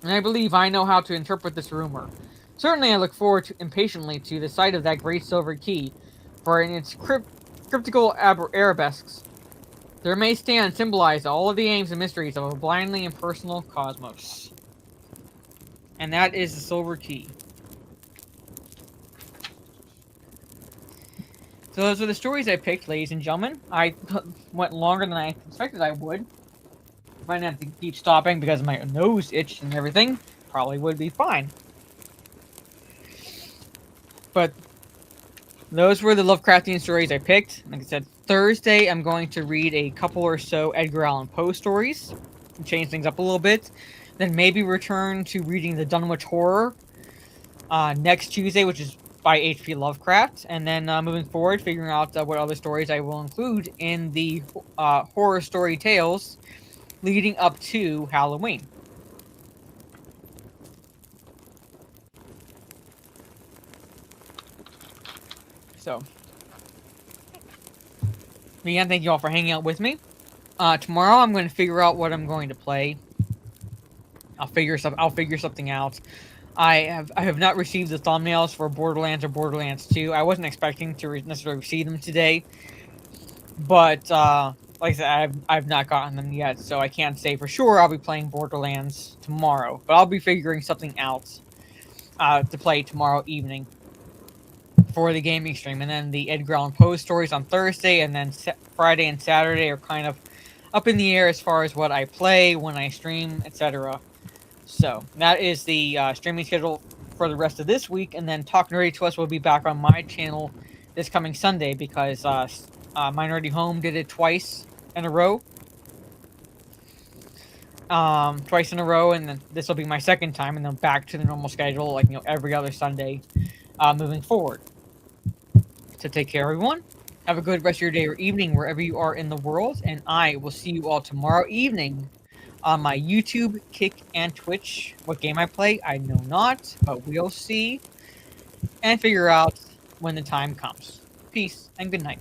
And I believe I know how to interpret this rumor. Certainly I look forward impatiently to the sight of that great silver key, for in its cryptical arabesques, there may stand and symbolize all of the aims and mysteries of a blindly impersonal cosmos. And that is the silver key. So those are the stories I picked, ladies and gentlemen. I went longer than I expected I would. Might have to keep stopping because my nose itched and everything. Probably would be fine. But those were the Lovecraftian stories I picked. Like I said, Thursday I'm going to read a couple or so Edgar Allan Poe stories. And change things up a little bit. Then maybe return to reading the Dunwich Horror next Tuesday, which is by HP Lovecraft. And then moving forward, figuring out what other stories I will include in the horror story tales leading up to Halloween. So, again, thank you all for hanging out with me. Tomorrow I'm going to figure out what I'm going to play. I'll figure something out. I have not received the thumbnails for Borderlands or Borderlands 2. I wasn't expecting to necessarily receive them today, but like I said, I've not gotten them yet, so I can't say for sure I'll be playing Borderlands tomorrow. But I'll be figuring something out to play tomorrow evening for the gaming stream, and then the Edgar Allan Poe stories on Thursday, and then Friday and Saturday are kind of up in the air as far as what I play, when I stream, etc. So that is the streaming schedule for the rest of this week, and then Talk Nerdy to Us will be back on my channel this coming Sunday because Minority Home did it twice in a row. And then this will be my second time, and then back to the normal schedule, like every other Sunday, moving forward. So take care, everyone. Have a good rest of your day or evening wherever you are in the world, and I will see you all tomorrow evening on my YouTube, Kick, and Twitch. What game I play, I know not, but we'll see and figure out when the time comes. Peace and good night.